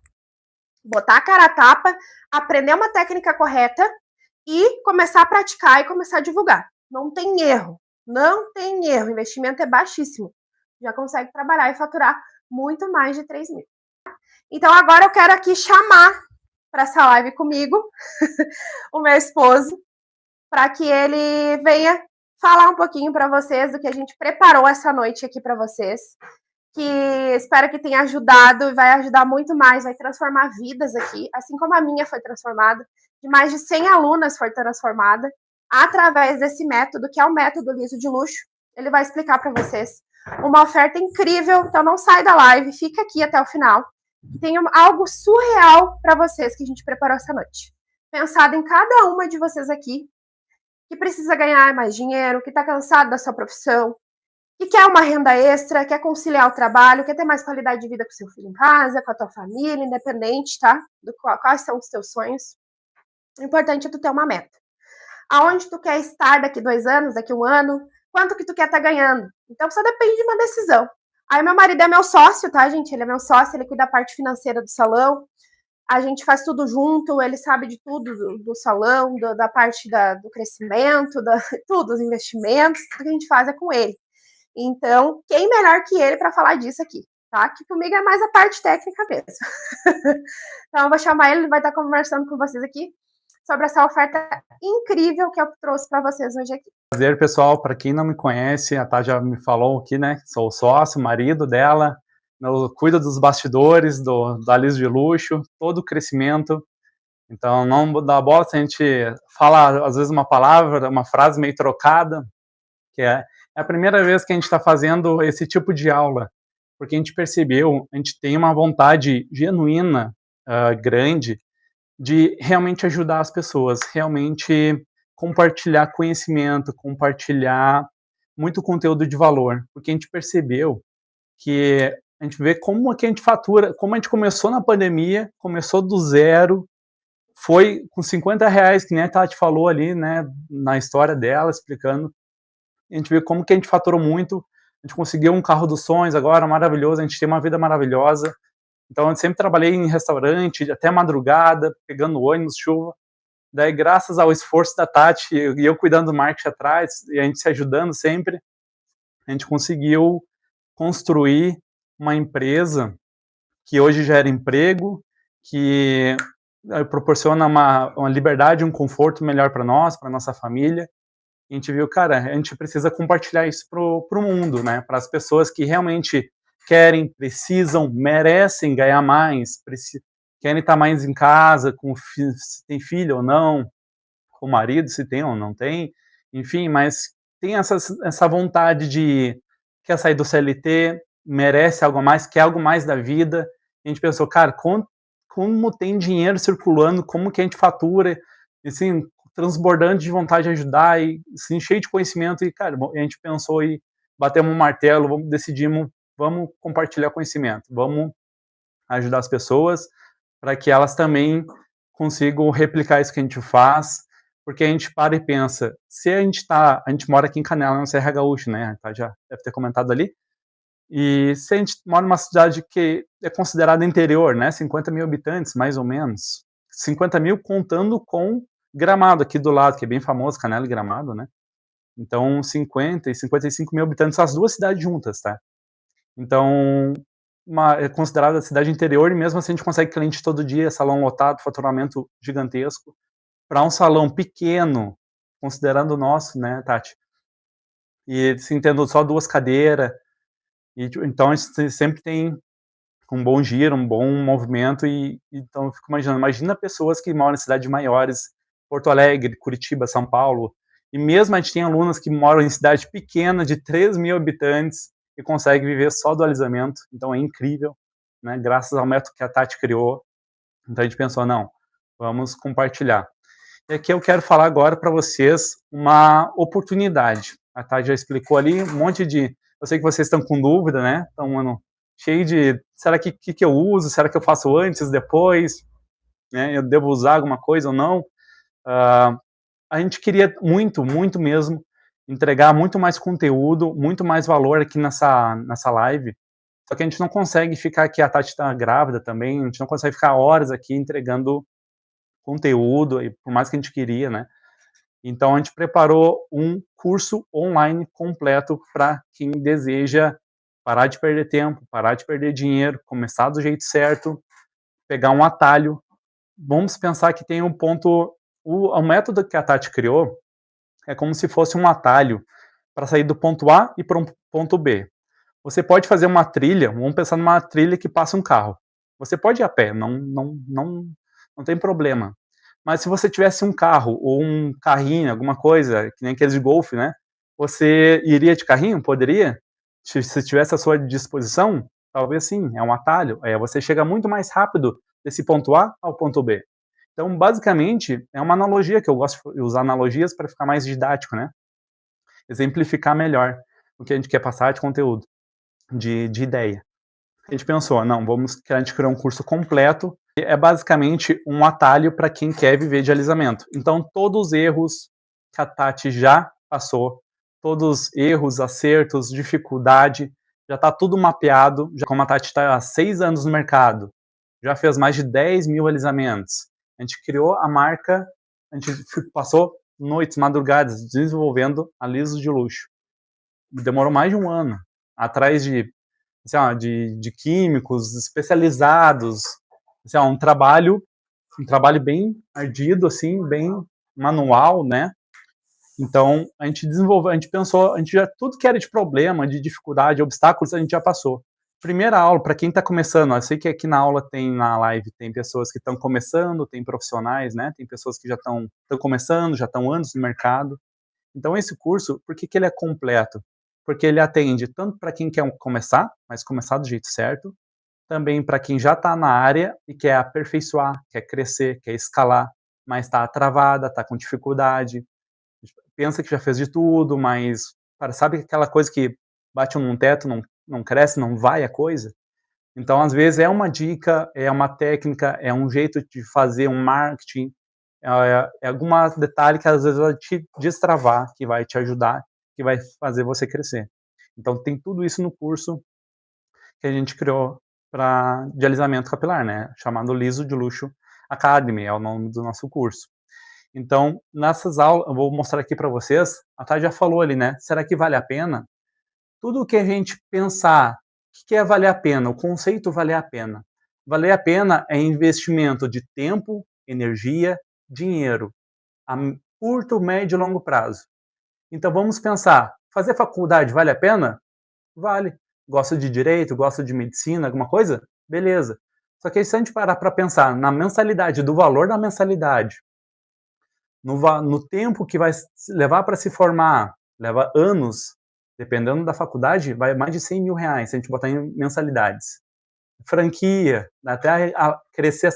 Botar a cara a tapa, aprender uma técnica correta e começar a praticar e começar a divulgar. Não tem erro, não tem erro. O investimento é baixíssimo. Já consegue trabalhar e faturar muito mais de 3 mil. Então agora eu quero aqui chamar para essa live comigo o meu esposo, para que ele venha falar um pouquinho para vocês do que a gente preparou essa noite aqui para vocês, que espero que tenha ajudado e vai ajudar muito mais, vai transformar vidas aqui, assim como a minha foi transformada, de mais de 100 alunas foi transformada, através desse método, que é o método liso de luxo. Ele vai explicar para vocês uma oferta incrível, então não sai da live, fica aqui até o final. Tem algo surreal para vocês que a gente preparou essa noite. Pensado em cada uma de vocês aqui, que precisa ganhar mais dinheiro, que está cansado da sua profissão, que quer uma renda extra, quer conciliar o trabalho, quer ter mais qualidade de vida com seu filho em casa, com a tua família, independente, tá? Quais são os teus sonhos. O importante é tu ter uma meta. Aonde tu quer estar daqui 2 anos, daqui 1 ano, quanto que tu quer estar ganhando. Então, só depende de uma decisão. Aí, meu marido é meu sócio, tá, gente? Ele é meu sócio, ele cuida da parte financeira do salão. A gente faz tudo junto, ele sabe de tudo do salão, da parte do crescimento, tudo, dos investimentos, tudo que a gente faz é com ele. Então, quem melhor que ele para falar disso aqui, tá? Que comigo é mais a parte técnica mesmo. Então, eu vou chamar ele vai estar conversando com vocês aqui sobre essa oferta incrível que eu trouxe para vocês hoje aqui. Prazer, pessoal. Para quem não me conhece, a Tá já me falou aqui, né? Sou o sócio, marido dela, eu cuido dos bastidores, da Liso de Luxo, todo o crescimento. Então, não dá bola se a gente fala, às vezes, uma palavra, uma frase meio trocada, que é a primeira vez que a gente está fazendo esse tipo de aula, porque a gente percebeu, a gente tem uma vontade genuína, grande, de realmente ajudar as pessoas, realmente compartilhar conhecimento, compartilhar muito conteúdo de valor, porque a gente percebeu que a gente vê como que a gente fatura, como a gente começou na pandemia, começou do zero, foi com R$ 50, que nem a Tati falou ali, né, na história dela, explicando, a gente vê como que a gente faturou muito, a gente conseguiu um carro dos sonhos agora, maravilhoso, a gente tem uma vida maravilhosa. Então, eu sempre trabalhei em restaurante, até madrugada, pegando ônibus, chuva. Daí, graças ao esforço da Tati e eu cuidando do marketing atrás, e a gente se ajudando sempre, a gente conseguiu construir uma empresa que hoje gera emprego, que proporciona uma liberdade, um conforto melhor para nós, para nossa família. E a gente viu, cara, a gente precisa compartilhar isso pro mundo, né? Para as pessoas que realmente querem, precisam, merecem ganhar mais, querem estar mais em casa, se tem filho ou não, com o marido, se tem ou não tem, enfim, mas tem essa vontade de quer sair do CLT, merece algo a mais, quer algo mais da vida. E a gente pensou, cara, como tem dinheiro circulando, como que a gente fatura, assim, transbordando de vontade de ajudar e assim, cheio de conhecimento. E, cara, a gente pensou e batemos um martelo, decidimos, vamos compartilhar conhecimento, vamos ajudar as pessoas para que elas também consigam replicar isso que a gente faz, porque a gente para e pensa, se a gente mora aqui em Canela, no Serra Gaúcha, né, tá, já deve ter comentado ali, e se a gente mora numa cidade que é considerada interior, né, 50 mil habitantes, mais ou menos, 50 mil contando com Gramado, aqui do lado, que é bem famoso, Canela e Gramado, né, então 50 e 55 mil habitantes, as duas cidades juntas, tá, então é considerada cidade interior e mesmo assim a gente consegue cliente todo dia, salão lotado, faturamento gigantesco, para um salão pequeno, considerando o nosso, né, Tati, e se tendo só 2 cadeiras, e então a gente sempre tem um bom giro, um bom movimento, e então eu fico imaginando, imagina pessoas que moram em cidades maiores, Porto Alegre, Curitiba, São Paulo, e mesmo a gente tem alunas que moram em cidade pequena de 3 mil habitantes e conseguem viver só do alisamento, então é incrível, né, graças ao método que a Tati criou, então a gente pensou, não, vamos compartilhar. E aqui eu quero falar agora para vocês uma oportunidade. A Tati já explicou ali um monte de... Eu sei que vocês estão com dúvida, né? Estão cheio de... Será que eu uso? Será que eu faço antes, depois? Né? Eu devo usar alguma coisa ou não? A gente queria muito, muito mesmo entregar muito mais conteúdo, muito mais valor aqui nessa live. Só que a gente não consegue ficar aqui, a Tati está grávida também, a gente não consegue ficar horas aqui entregando conteúdo, e por mais que a gente queria, né? Então a gente preparou um curso online completo para quem deseja parar de perder tempo, parar de perder dinheiro, começar do jeito certo, pegar um atalho. Vamos pensar que tem um ponto... O método que a Tati criou é como se fosse um atalho para sair do ponto A e para um ponto B. Você pode fazer uma trilha, vamos pensar numa trilha que passa um carro. Você pode ir a pé, não tem problema. Mas se você tivesse um carro ou um carrinho, alguma coisa, que nem aqueles de golfe, né? Você iria de carrinho? Poderia? Se tivesse à sua disposição? Talvez sim, é um atalho. Você chega muito mais rápido desse ponto A ao ponto B. Então, basicamente, é uma analogia, que eu gosto de usar analogias para ficar mais didático, né? Exemplificar melhor o que a gente quer passar de conteúdo, de ideia. A gente pensou, não, a gente criar um curso completo, é basicamente um atalho para quem quer viver de alisamento. Então, todos os erros que a Tati já passou, todos os erros, acertos, dificuldade, já está tudo mapeado, já como a Tati está há 6 anos no mercado, já fez mais de 10 mil alisamentos. A gente criou a marca, a gente passou noites, madrugadas, desenvolvendo alisos de luxo. Demorou mais de um ano, atrás de químicos especializados, assim, um trabalho bem ardido, assim, bem manual, né? Então, a gente desenvolveu, a gente pensou, tudo que era de problema, de dificuldade, obstáculos, a gente já passou. Primeira aula, para quem está começando, eu sei que aqui na live, tem pessoas que estão começando, tem profissionais, né? Tem pessoas que já estão começando, já estão anos no mercado. Então, esse curso, por que ele é completo? Porque ele atende tanto para quem quer começar, mas começar do jeito certo, também para quem já está na área e quer aperfeiçoar, quer crescer, quer escalar, mas está travada, está com dificuldade, pensa que já fez de tudo, mas sabe aquela coisa que bate num teto, não cresce, não vai a coisa? Então, às vezes, é uma dica, é uma técnica, é um jeito de fazer um marketing, é algum detalhe que às vezes vai te destravar, que vai te ajudar, que vai fazer você crescer. Então, tem tudo isso no curso que a gente criou de alisamento capilar, né? Chamado Liso de Luxo Academy, é o nome do nosso curso. Então, nessas aulas, eu vou mostrar aqui para vocês, a Thay já falou ali, né? Será que vale a pena? Tudo que a gente pensar que é valer a pena, o conceito valer a pena, Valer a pena é investimento de tempo, energia, dinheiro, a curto, médio e longo prazo. Então vamos pensar, fazer faculdade vale a pena? Vale. Gosto de direito, gosto de medicina, alguma coisa? Beleza. Só que aí, se a gente parar para pensar na mensalidade, do valor da mensalidade, no tempo que vai levar para se formar, leva anos, dependendo da faculdade, vai mais de 100 mil reais, se a gente botar em mensalidades. Franquia, até crescer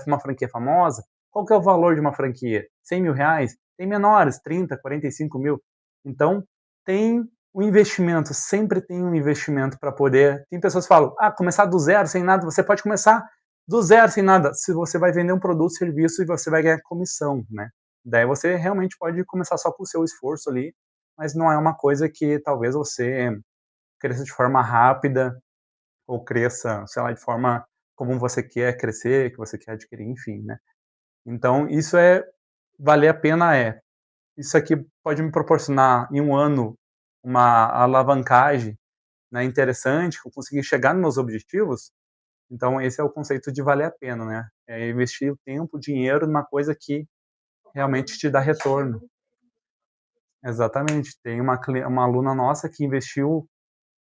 uma franquia famosa, qual que é o valor de uma franquia? 100 mil reais? Tem menores, 30, 45 mil. Então, tem o investimento, sempre tem um investimento para poder... Tem pessoas que falam, começar do zero, sem nada, você pode começar do zero, sem nada, se você vai vender um produto, serviço e você vai ganhar comissão, né? Daí você realmente pode começar só com o seu esforço ali, mas não é uma coisa que talvez você cresça de forma rápida, ou cresça, sei lá, de forma como você quer crescer, que você quer adquirir, enfim, né? Então, isso valer a pena isso aqui pode me proporcionar em um ano uma alavancagem, né, interessante, eu conseguir chegar nos meus objetivos. Então, esse é o conceito de valer a pena, né? É investir o tempo, o dinheiro numa coisa que realmente te dá retorno. Exatamente. Tem uma aluna nossa que investiu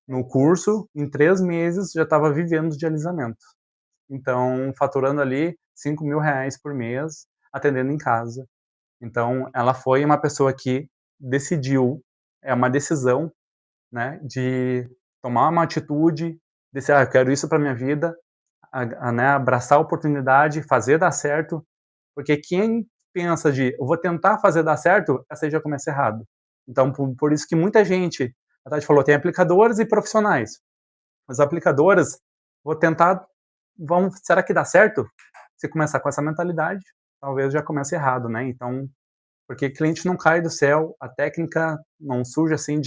no curso, em 3 meses já estava vivendo de alisamento. Então, faturando ali 5 mil reais por mês, atendendo em casa. Então, ela foi uma pessoa que decidiu, é uma decisão, né, de tomar uma atitude, de eu quero isso para minha vida, né, abraçar a oportunidade, fazer dar certo, porque quem pensa eu vou tentar fazer dar certo, essa aí já começa errado. Então, por isso que muita gente, a Tati falou, tem aplicadores e profissionais. As aplicadoras, vou tentar, será que dá certo? Se começar com essa mentalidade, talvez já comece errado, né? Então, porque cliente não cai do céu, a técnica não surge assim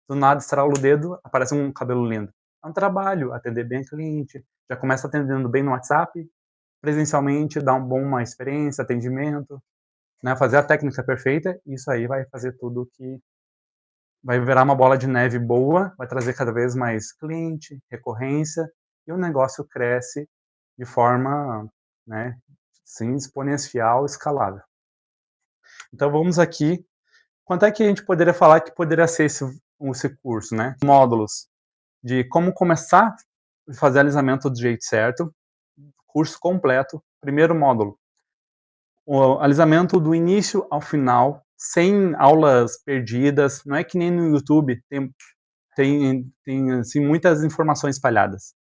do nada, estrala o dedo, aparece um cabelo lindo. É um trabalho, atender bem a cliente, já começa atendendo bem no WhatsApp, presencialmente, dar uma experiência, atendimento, né? Fazer a técnica perfeita, isso aí vai fazer tudo que vai virar uma bola de neve boa, vai trazer cada vez mais cliente, recorrência, e o negócio cresce de forma, né, sim, exponencial, escalável. Então vamos aqui, quanto é que a gente poderia falar que poderia ser esse curso, né? Módulos de como começar a fazer alisamento do jeito certo, curso completo, primeiro módulo, o alisamento do início ao final, sem aulas perdidas, não é que nem no YouTube, tem assim, muitas informações espalhadas.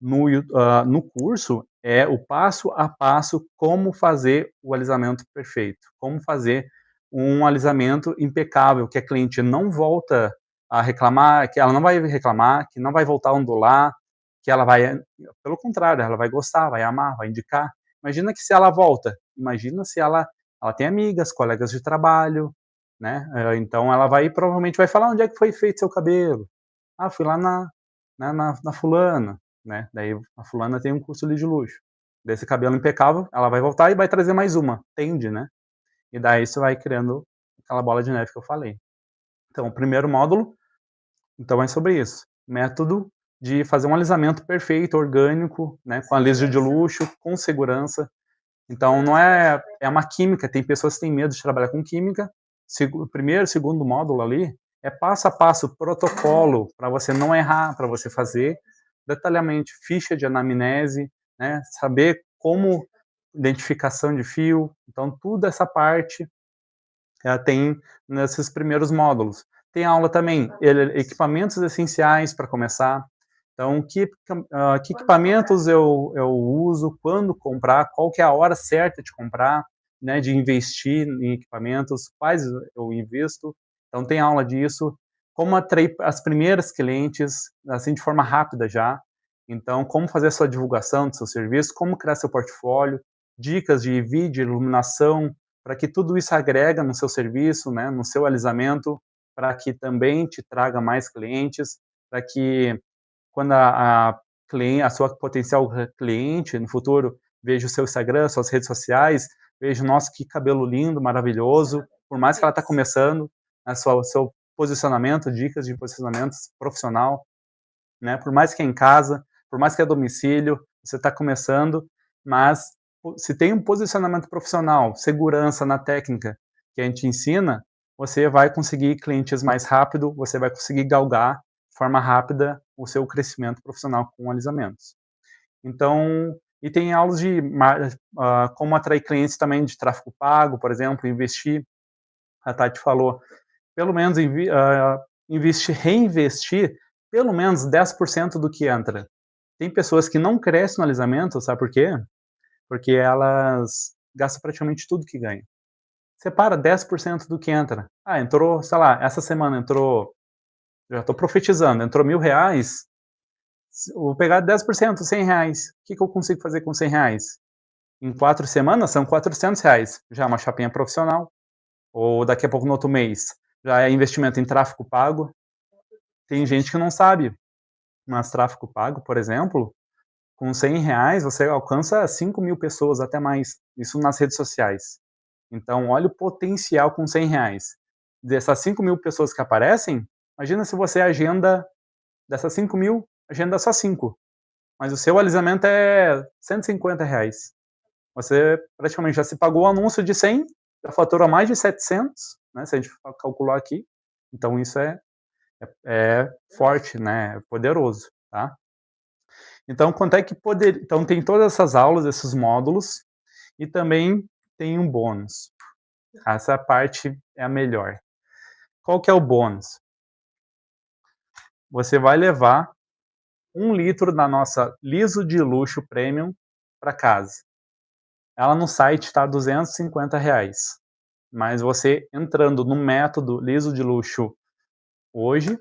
No curso, é o passo a passo como fazer o alisamento perfeito, como fazer um alisamento impecável, que a cliente não volta a reclamar, que ela não vai reclamar, que não vai voltar a ondular, que ela vai, pelo contrário, ela vai gostar, vai amar, vai indicar. Imagina que se ela volta, imagina se ela tem amigas, colegas de trabalho, né? Então ela provavelmente vai falar onde é que foi feito seu cabelo. Fui lá na fulana, né? Daí a fulana tem um curso ali de luxo. Desse cabelo impecável, ela vai voltar e vai trazer mais uma, tende, né? E daí isso vai criando aquela bola de neve que eu falei. Então, o primeiro módulo, então é sobre isso. Método de fazer um alisamento perfeito, orgânico, né? Com a laser de luxo, com segurança. Então, não é uma química, tem pessoas que têm medo de trabalhar com química. O primeiro, segundo módulo ali, é passo a passo, protocolo, para você não errar, para você fazer detalhadamente, ficha de anamnese, né, saber como identificação de fio. Então, toda essa parte tem nesses primeiros módulos. Tem aula também, equipamentos essenciais para começar. Então, que equipamentos eu uso, quando comprar, qual que é a hora certa de comprar, né, de investir em equipamentos, quais eu invisto. Então, tem aula disso. Como atrair as primeiras clientes, assim, de forma rápida já. Então, como fazer a sua divulgação do seu serviço, como criar seu portfólio, dicas de vídeo, iluminação, para que tudo isso agrega no seu serviço, né, no seu alisamento, para que também te traga mais clientes, para que quando a sua potencial cliente no futuro veja o seu Instagram, suas redes sociais, veja, nossa, que cabelo lindo, maravilhoso, por mais que ela está começando, seu posicionamento, dicas de posicionamento profissional, né, por mais que é em casa, por mais que é a domicílio, você está começando, mas se tem um posicionamento profissional, segurança na técnica que a gente ensina, você vai conseguir clientes mais rápido, você vai conseguir galgar de forma rápida o seu crescimento profissional com alisamentos. Então, e tem aulas de como atrair clientes também de tráfego pago, por exemplo, investir, a Tati falou, pelo menos reinvestir pelo menos 10% do que entra. Tem pessoas que não crescem no alisamento, sabe por quê? Porque elas gastam praticamente tudo que ganham. Separa 10% do que entra. Ah, entrou, sei lá, essa semana entrou, já estou profetizando, entrou R$1.000, vou pegar 10%, R$100. O que eu consigo fazer com R$100? Em 4 semanas são R$400. Já é uma chapinha profissional. Ou daqui a pouco no outro mês, já é investimento em tráfego pago. Tem gente que não sabe, mas tráfego pago, por exemplo, com R$100 você alcança 5.000 pessoas, até mais. Isso nas redes sociais. Então, olha o potencial com R$100. Dessas 5.000 pessoas que aparecem, imagina se você agenda, dessas 5.000, agenda só 5. Mas o seu alisamento é R$150. Você praticamente já se pagou o anúncio de 100, já fatura mais de 700, né, se a gente calcular aqui. Então, isso é forte, né, é poderoso, tá? Então, quanto é que poder... Então, tem todas essas aulas, esses módulos, e também tem um bônus. Essa parte é a melhor. Qual que é o bônus? Você vai levar 1 litro da nossa Liso de Luxo Premium para casa. Ela no site está R$250. Mas você entrando no método Liso de Luxo hoje,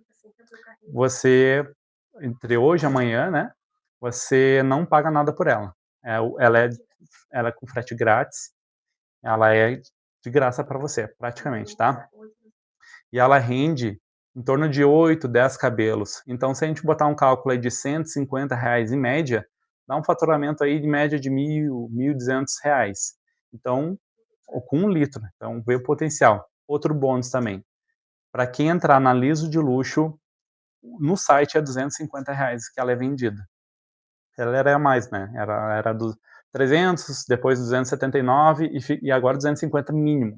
você, entre hoje e amanhã, né, você não paga nada por ela. Ela é com frete grátis, ela é de graça para você, praticamente, tá? E ela rende em torno de 8, 10 cabelos. Então, se a gente botar um cálculo aí de R$150 em média, dá um faturamento aí de média de R$1.000, R$1.200. Então, com 1 litro. Então, vê o potencial. Outro bônus também. Para quem entrar na Liso de Luxo, no site é R$250 que ela é vendida. Ela era mais, né? Era do 300, depois 279 e agora 250 mínimo.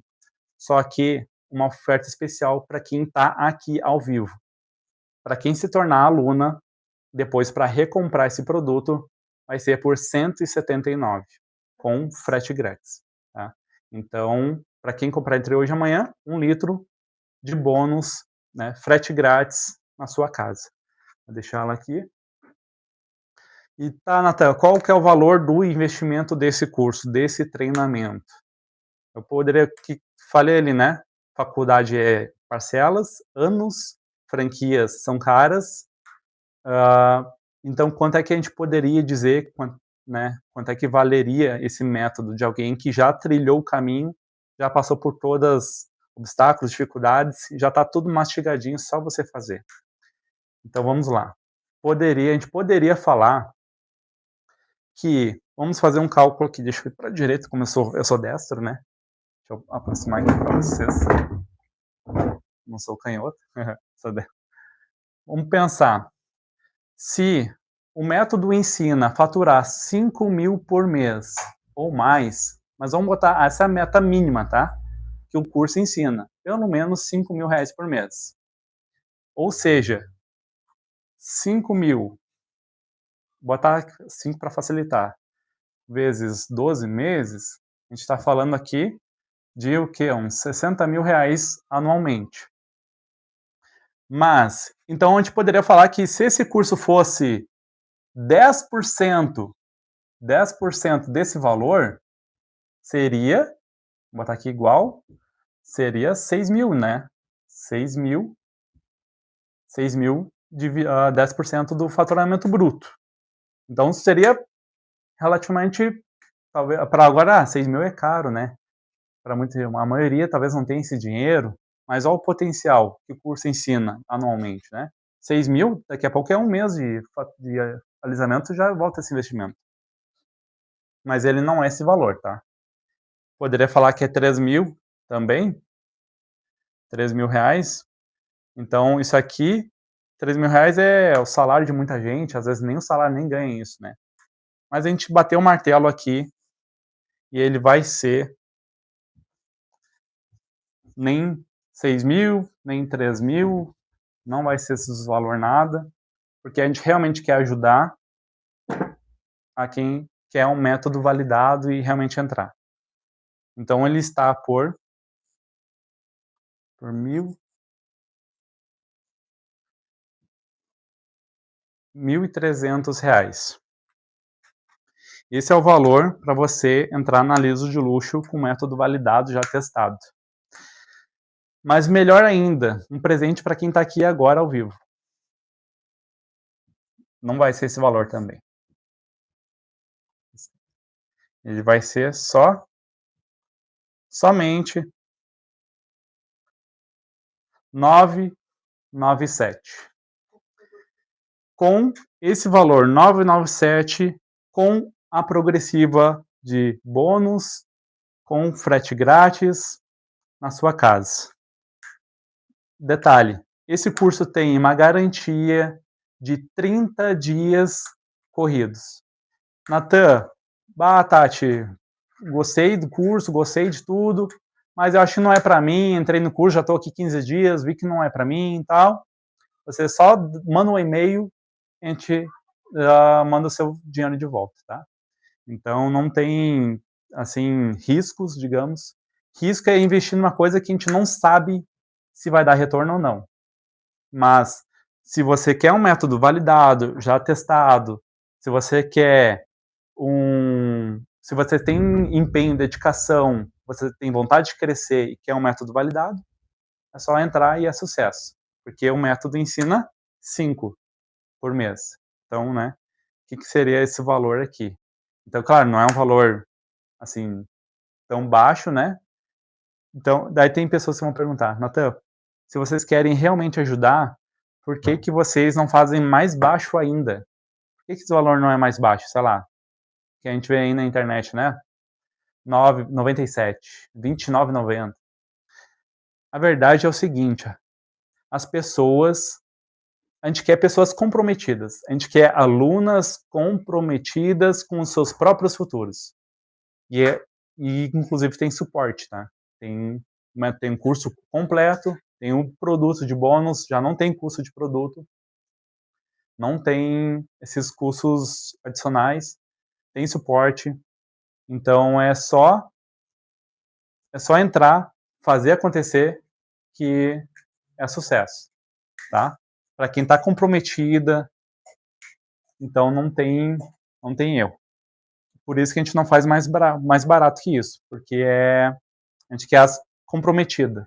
Só que uma oferta especial para quem está aqui ao vivo. Para quem se tornar aluna, depois para recomprar esse produto, vai ser por 179, com frete grátis. Tá? Então, para quem comprar entre hoje e amanhã, 1 litro de bônus, né, frete grátis na sua casa. Vou deixar ela aqui. E tá, Natália, qual que é o valor do investimento desse curso, desse treinamento? Eu poderia, que falei ali, né? Faculdade é parcelas, anos, franquias são caras. Então, quanto é que a gente poderia dizer, né? Quanto é que valeria esse método de alguém que já trilhou o caminho, já passou por todos obstáculos, dificuldades, já está tudo mastigadinho, só você fazer. Então, vamos lá. A gente poderia falar que, vamos fazer um cálculo aqui, deixa eu ir para a direita, como eu sou destro, né? Deixa eu aproximar aqui para vocês. Não sou canhoto. Sou destro. Vamos pensar. Se o método ensina a faturar 5.000 por mês ou mais, mas vamos botar essa é a meta mínima, tá? Que o curso ensina. Pelo menos R$5.000 por mês. Ou seja, 5.000, botar 5 para facilitar, vezes 12 meses, a gente está falando aqui de o quê? Uns R$60.000 anualmente. Mas, então a gente poderia falar que se esse curso fosse 10% desse valor, seria, vou botar aqui igual, seria 6.000, né? 6.000 de 10% do faturamento bruto. Então seria relativamente, talvez, para agora, 6.000 é caro, né? Para a maioria talvez não tenha esse dinheiro, mas olha o potencial que o curso ensina anualmente, né? 6.000, daqui a pouco é um mês de alisamento, já volta esse investimento. Mas ele não é esse valor, tá? Poderia falar que é 3.000 também, R$3.000. Então, isso aqui, R$3.000 é o salário de muita gente, às vezes nem o salário nem ganha isso, né? Mas a gente bateu o martelo aqui e ele vai ser nem 6 mil, nem 3 mil, não vai ser esse valor nada, porque a gente realmente quer ajudar a quem quer um método validado e realmente entrar. Então ele está por R$1.300. Esse é o valor para você entrar na Liso de Luxo com método validado, já testado. Mas melhor ainda, um presente para quem está aqui agora ao vivo. Não vai ser esse valor também. Ele vai ser somente 997. Com esse valor 997, com a progressiva de bônus, com frete grátis na sua casa. Detalhe, esse curso tem uma garantia de 30 dias corridos. Natan, Tati, gostei do curso, gostei de tudo, mas eu acho que não é para mim, entrei no curso, já estou aqui 15 dias, vi que não é para mim e tal. Você só manda um e-mail, a gente manda o seu dinheiro de volta, tá? Então não tem, assim, riscos, digamos. Risco é investir numa coisa que a gente não sabe se vai dar retorno ou não. Mas se você quer um método validado, já testado, se você quer se você tem empenho, dedicação, você tem vontade de crescer e quer um método validado, é só entrar e é sucesso. Porque o método ensina 5 por mês. Então, né, o que seria esse valor aqui? Então, claro, não é um valor, assim, tão baixo, né? Então, daí tem pessoas que vão perguntar, Natan, se vocês querem realmente ajudar, por que vocês não fazem mais baixo ainda? Por que esse valor não é mais baixo? Sei lá, que a gente vê aí na internet, né? 9,97, 29,90. A verdade é o seguinte, as pessoas, a gente quer pessoas comprometidas, a gente quer alunas comprometidas com os seus próprios futuros. E inclusive tem suporte, tá? Tem um curso completo, tem um produto de bônus, já não tem custo de produto, não tem esses custos adicionais, tem suporte. Então é só entrar, fazer acontecer que é sucesso, tá? Para quem está comprometida, então não tem erro. Por isso que a gente não faz mais barato que isso, porque a gente quer as comprometida.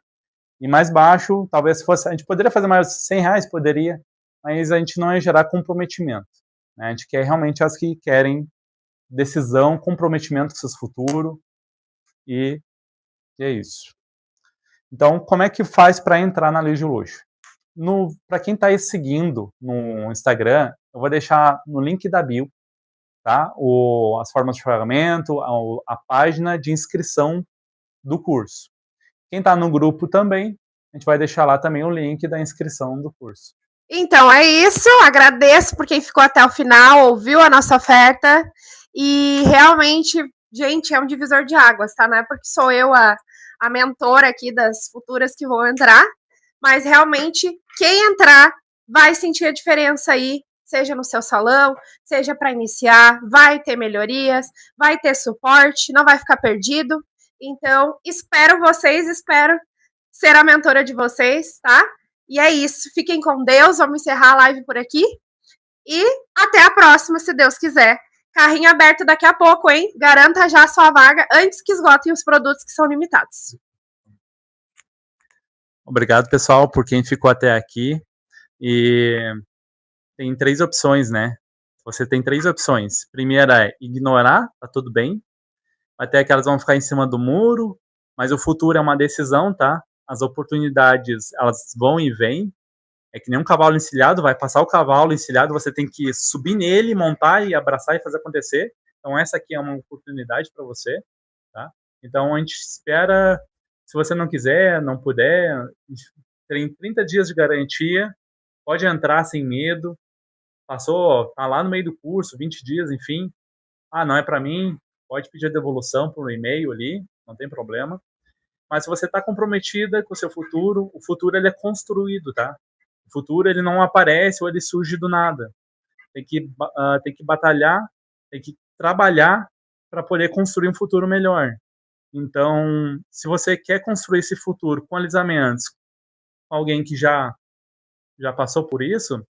E mais baixo, talvez fosse, a gente poderia fazer mais R$100, poderia, mas a gente não ia gerar comprometimento, né? A gente quer realmente as que querem decisão, comprometimento com seus futuros, e é isso. Então, como é que faz para entrar na Liso de Luxo? Para quem está aí seguindo no Instagram, eu vou deixar no link da bio, tá? As formas de pagamento, a página de inscrição do curso. Quem está no grupo também, a gente vai deixar lá também o link da inscrição do curso. Então é isso, agradeço por quem ficou até o final, ouviu a nossa oferta e realmente, gente, é um divisor de águas, tá? Não é porque sou eu a mentora aqui das futuras que vão entrar, mas realmente quem entrar vai sentir a diferença aí, seja no seu salão, seja para iniciar, vai ter melhorias, vai ter suporte, não vai ficar perdido. Então, espero ser a mentora de vocês, tá? E é isso. Fiquem com Deus. Vamos encerrar a live por aqui. E até a próxima, se Deus quiser. Carrinho aberto daqui a pouco, hein? Garanta já a sua vaga antes que esgotem os produtos que são limitados. Obrigado, pessoal, por quem ficou até aqui. E tem 3 opções, né? Você tem 3 opções. Primeira é ignorar, tá tudo bem. Até que elas vão ficar em cima do muro, mas o futuro é uma decisão, tá? As oportunidades, elas vão e vêm. É que nem um cavalo encilhado, vai passar o cavalo encilhado, você tem que subir nele, montar e abraçar e fazer acontecer. Então essa aqui é uma oportunidade para você, tá? Então a gente espera, se você não quiser, não puder, tem 30 dias de garantia, pode entrar sem medo. Passou, tá lá no meio do curso, 20 dias, enfim, não é para mim, pode pedir a devolução por um e-mail ali, não tem problema. Mas se você está comprometida com o seu futuro, o futuro ele é construído, tá? O futuro ele não aparece ou ele surge do nada. Tem que batalhar, tem que trabalhar para poder construir um futuro melhor. Então, se você quer construir esse futuro com alisamentos, com alguém que já passou por isso,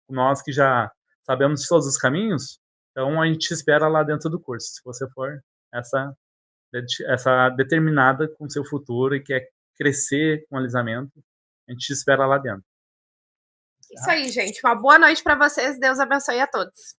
nós que já sabemos de todos os caminhos, então a gente te espera lá dentro do curso, se você for essa determinada com o seu futuro e quer crescer com alisamento, a gente te espera lá dentro. Isso aí, gente. Uma boa noite para vocês. Deus abençoe a todos.